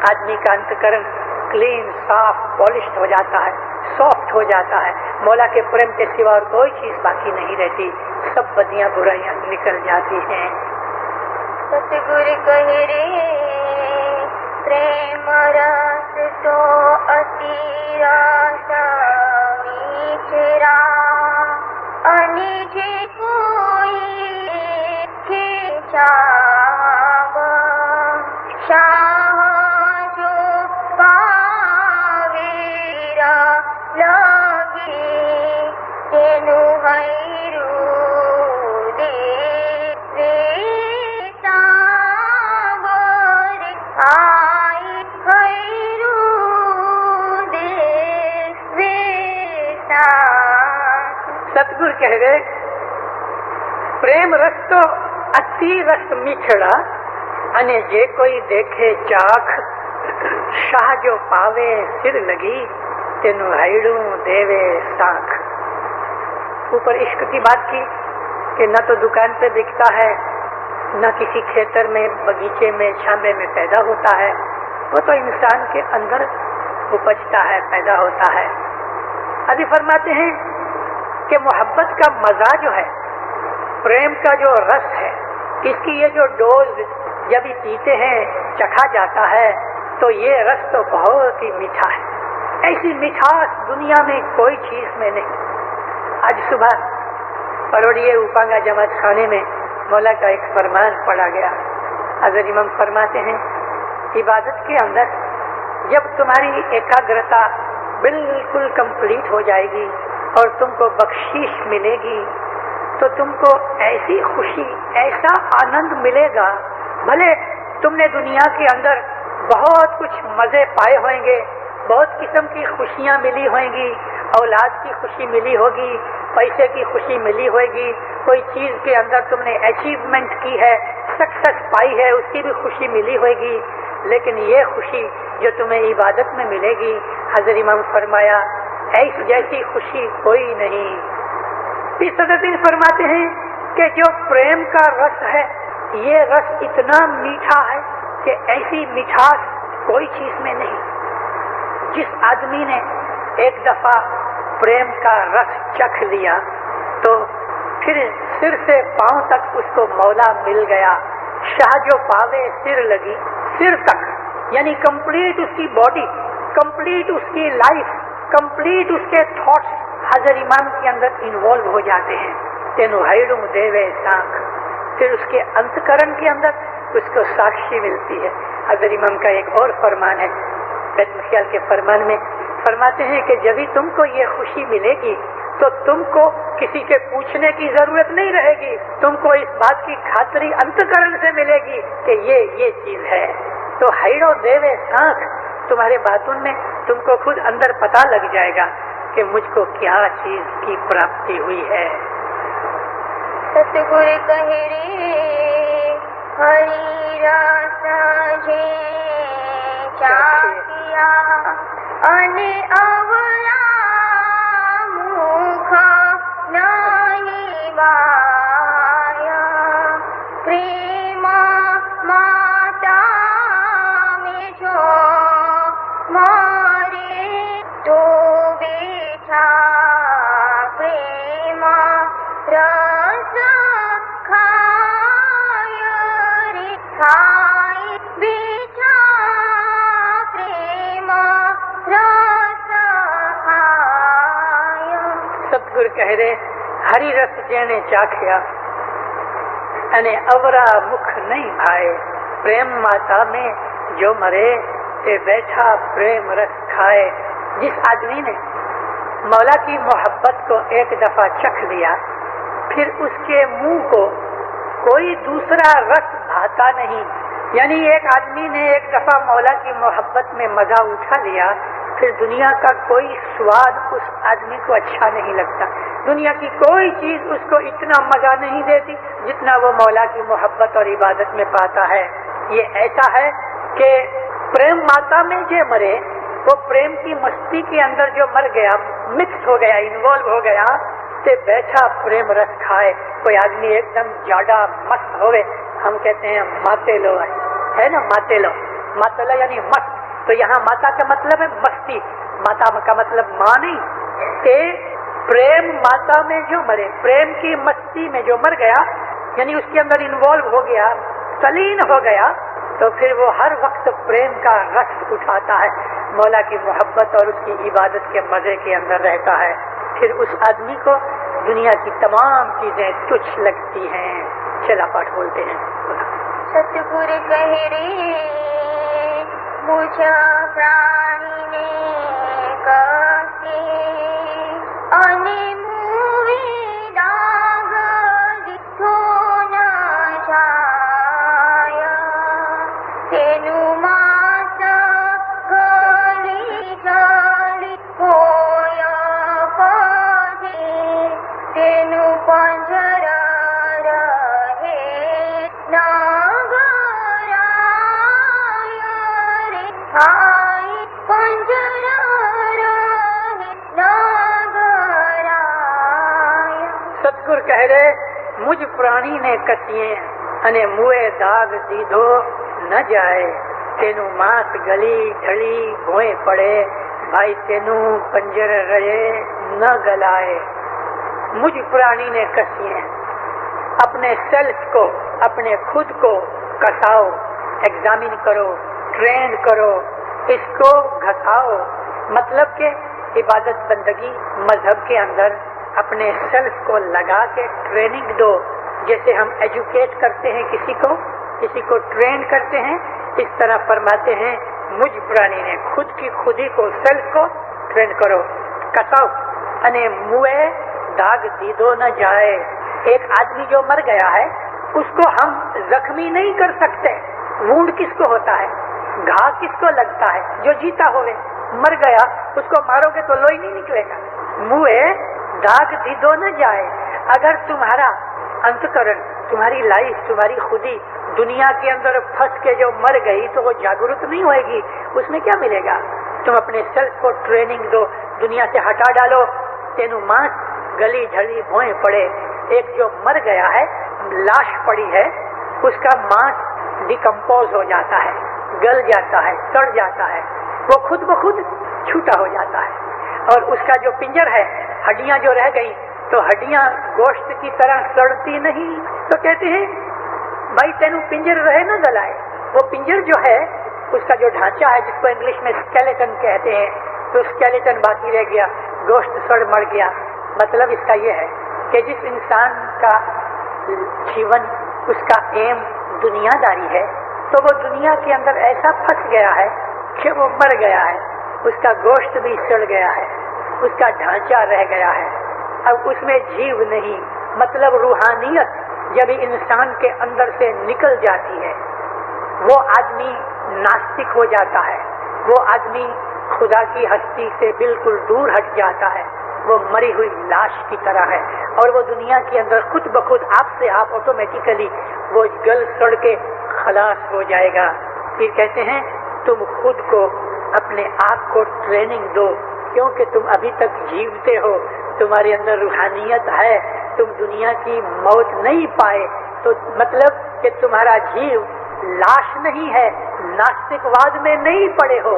आदमी का अंतकरण क्लीन, साफ, पॉलिश्ड हो जाता है, सॉफ्ट हो जाता है। मौला के प्रेम के सिवा और कोई चीज बाकी नहीं रहती, सब बदियां बुराइयां निकल जाती हैं। सतगुरु कहे रे प्रेम रस तो अति रस मीठा, अनिज कोई खिंचाव, शाह जो पावेरा लगे तेनु हैरू दे आई हैरू दे सतगुरु कह गए प्रेम रस तो अति रस मीठड़ा, अने जे कोई देखे चाख, शाह जो पावे सिर लगी तेनु हैड़ू देवे साख। ऊपर इश्क की बात की कि न तो दुकान पे दिखता है, न किसी खेतर में, बगीचे में, छांबे में पैदा होता है, वो तो इंसान के अंदर उपजता है, पैदा होता है। अभी फरमाते हैं कि मोहब्बत का मजा जो है, प्रेम का जो रस है, इसकी ये जो डोज जब ही पीते हैं, चखा जाता है, तो ये रस तो बहुत ही मीठा है। ऐसी मिठास दुनिया में कोई चीज में नहीं। आज सुबह परोड़िए उपांगा जमात खाने में मौला का एक फरमान पढ़ा गया। हज़रत इमाम फरमाते हैं, इबादत के अंदर जब तुम्हारी एकाग्रता बिल्कुल कंप्लीट हो जाएगी और तुमको बख्शीश मिलेगी, तो तुमको ऐसी खुशी, ऐसा आनंद मिलेगा, भले तुमने दुनिया के अंदर बहुत कुछ मजे पाए होंगे, बहुत किस्म की खुशियां मिली होंगी, औलाद की खुशी मिली होगी, पैसे की खुशी मिली होगी, कोई चीज के अंदर तुमने अचीवमेंट की है, सक्सेस पाई है, उसकी भी खुशी मिली होगी, लेकिन ये खुशी जो तुम्हें इबादत में मिलेगी, हज़रत इमाम फरमाया ऐसी जैसी खुशी कोई नहीं। फिर सदर फरमाते हैं कि जो प्रेम का रस है, ये रस इतना मीठा है कि ऐसी मिठास कोई चीज में नहीं। जिस आदमी ने एक दफा प्रेम का रस चख लिया तो फिर सिर से पांव तक उसको मौला मिल गया। शाह जो पावे सिर लगी, सिर तक, यानी कंप्लीट उसकी बॉडी, कंप्लीट उसकी लाइफ, कंप्लीट उसके थॉट्स हज़रत इमाम के अंदर इन्वॉल्व हो जाते हैं। तेनु हैडू देवे साख, फिर उसके अंतकरण के अंदर उसको साक्षी मिलती है। हज़रत इमाम का एक और फरमान है, ख्याल के फरमान में फरमाते हैं कि जब भी तुमको ये खुशी मिलेगी तो तुमको किसी के पूछने की जरूरत नहीं रहेगी, तुमको इस बात की खातरी अंतकरण से मिलेगी कि ये चीज है। तो हैडो देवे साख, तुम्हारे बातों में तुमको खुद अंदर पता लग जाएगा कि मुझको क्या चीज की प्राप्ति हुई है। सतगुरु कहे रे हरि रस जे चाखिया, अने अवला मुख नहीं माया, प्रेम माता में जो मारे तो बेटा, प्रेम रस खाय रे खाय बेटा, प्रेम रस खाय। सतगुरु कह रहे हरि रस जेने चाख्या, अने अवरा मुख नहीं भाए, प्रेम माता में जो मरे ते बैठा प्रेम रस खाए। जिस आदमी ने मौला की मोहब्बत को एक दफा चख लिया, फिर उसके मुंह को कोई दूसरा रस भाता नहीं। यानी एक आदमी ने एक दफा मौला की मोहब्बत में मजा उठा लिया, پھر دنیا کا کوئی سواد اس آدمی کو اچھا نہیں لگتا، دنیا کی کوئی چیز اس کو اتنا مزہ نہیں دیتی جتنا وہ مولا کی محبت اور عبادت میں پاتا ہے۔ یہ ایسا ہے کہ پریم ماتا میں جو مرے، وہ پریم کی مستی کے اندر جو مر گیا، مکس ہو گیا، انوالو ہو گیا، تے بیٹھا پریم رس کھائے۔ کوئی آدمی ایک دم جاڈا مست ہوئے، ہم کہتے ہیں ماتے لو ہے نا، ماتے لو، ماتلا یعنی مست، تو یہاں ماتا کا مطلب ہے مستی، ماتا کا مطلب ماں نہیں، تے پریم ماتا میں جو مرے، پریم کی مستی میں جو مر گیا، یعنی اس کے اندر انوالو ہو گیا، تلین ہو گیا، تو پھر وہ ہر وقت پریم کا رقص اٹھاتا ہے، مولا کی محبت اور اس کی عبادت کے مزے کے اندر رہتا ہے۔ پھر اس آدمی کو دنیا کی تمام چیزیں تچھ لگتی ہیں۔ چلا پاٹ بولتے ہیں۔ ستگور کہہ رے مجھ پرانی نے کہے انے موئے داغ دکھو نہ جایا تینو مات گلی جلی ہویا پاجے تینو پنجر رہے ناگرایا رے آئی پنجر رہے ناگرایا۔ ستگور کہہ رہے مجھ پرانی نے کسیے انے موئے داغ دیدھو نہ جائے تینو ماس گلی ڈھلی بھوئے پڑے بھائی تینو پنجر رہے نہ گلائے۔ مجھ پرانی نے کسیے، اپنے سیلف کو، اپنے خود کو کساؤ، ایگزامن کرو، ٹرین کرو، اس کو گھساؤ، مطلب کہ عبادت بندگی مذہب کے اندر اپنے سیلف کو لگا کے ٹریننگ دو، جیسے ہم ایجوکیٹ کرتے ہیں کسی کو ٹرین کرتے ہیں، اس طرح فرماتے ہیں مجھ پرانی نے خود کی خودی کو، سیلف کو ٹرین کرو، کساؤ، انے موئے داغ دیدو نہ جائے۔ ایک آدمی جو مر گیا ہے اس کو ہم زخمی نہیں کر سکتے، وونڈ کس کو ہوتا ہے، گھا کس کو لگتا ہے، جو جیتا ہوئے، مر گیا اس کو مارو گے تو لوئی نہیں نکلے گا۔ موئے داغ دیدو نہ جائے، اگر تمہارا انتکرن، تمہاری لائف، تمہاری خودی دنیا کے اندر پھنس کے جو مر گئی تو وہ جاگرت نہیں ہوئے گی، اس میں کیا ملے گا؟ تم اپنے سیلف کو ٹریننگ دو، دنیا سے ہٹا ڈالو، تینو ماس گلی جھلی بھوئے پڑے۔ ایک جو مر گیا ہے، لاش پڑی ہے، اس کا ماس ڈیکمپوز ہو جاتا ہے، گل جاتا ہے، سڑ جاتا ہے، وہ خود بخود چھوٹا ہو جاتا ہے، اور اس کا جو پنجر ہے، ہڈیاں جو رہ گئی تو ہڈیاں گوشت کی طرح سڑتی نہیں، تو کہتے ہیں بھائی تینو پنجر رہے نہ گلائے۔ وہ پنجر جو ہے اس کا جو ڈھانچہ ہے، جس کو انگلش میں اسکیلیٹن کہتے ہیں، تو اسکیلیٹن باقی رہ گیا، گوشت سڑ مر گیا۔ مطلب اس کا یہ ہے کہ جس انسان کا جیون، اس کا ایم دنیا داری ہے، تو وہ دنیا کے اندر ایسا پھنس گیا ہے کہ وہ مر گیا ہے، اس کا گوشت بھی سڑ گیا ہے، اس کا ڈھانچہ رہ گیا ہے، اب اس میں جیو نہیں۔ مطلب روحانیت جب انسان کے اندر سے نکل جاتی ہے، وہ آدمی ناستک ہو جاتا ہے، وہ آدمی خدا کی ہستی سے بالکل دور ہٹ جاتا ہے، وہ مری ہوئی لاش کی طرح ہے، اور وہ دنیا کے اندر خود بخود آپ سے آپ آٹومیٹیکلی وہ گل سڑ کے خلاص ہو جائے گا۔ پھر کہتے ہیں تم خود کو، اپنے آپ کو ٹریننگ دو، کیونکہ تم ابھی تک جیوتے ہو، تمہارے اندر روحانیت ہے، تم دنیا کی موت نہیں پائے، تو مطلب کہ تمہارا جیو لاش نہیں ہے، ناستک واد میں نہیں پڑے ہو،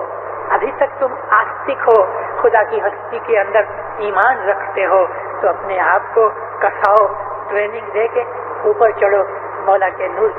ابھی تک تم آستک ہو، خدا کی ہستی کے اندر ایمان رکھتے ہو، تو اپنے آپ کو کساؤ، ٹریننگ دے کے اوپر چڑھو، مولا کے نور کے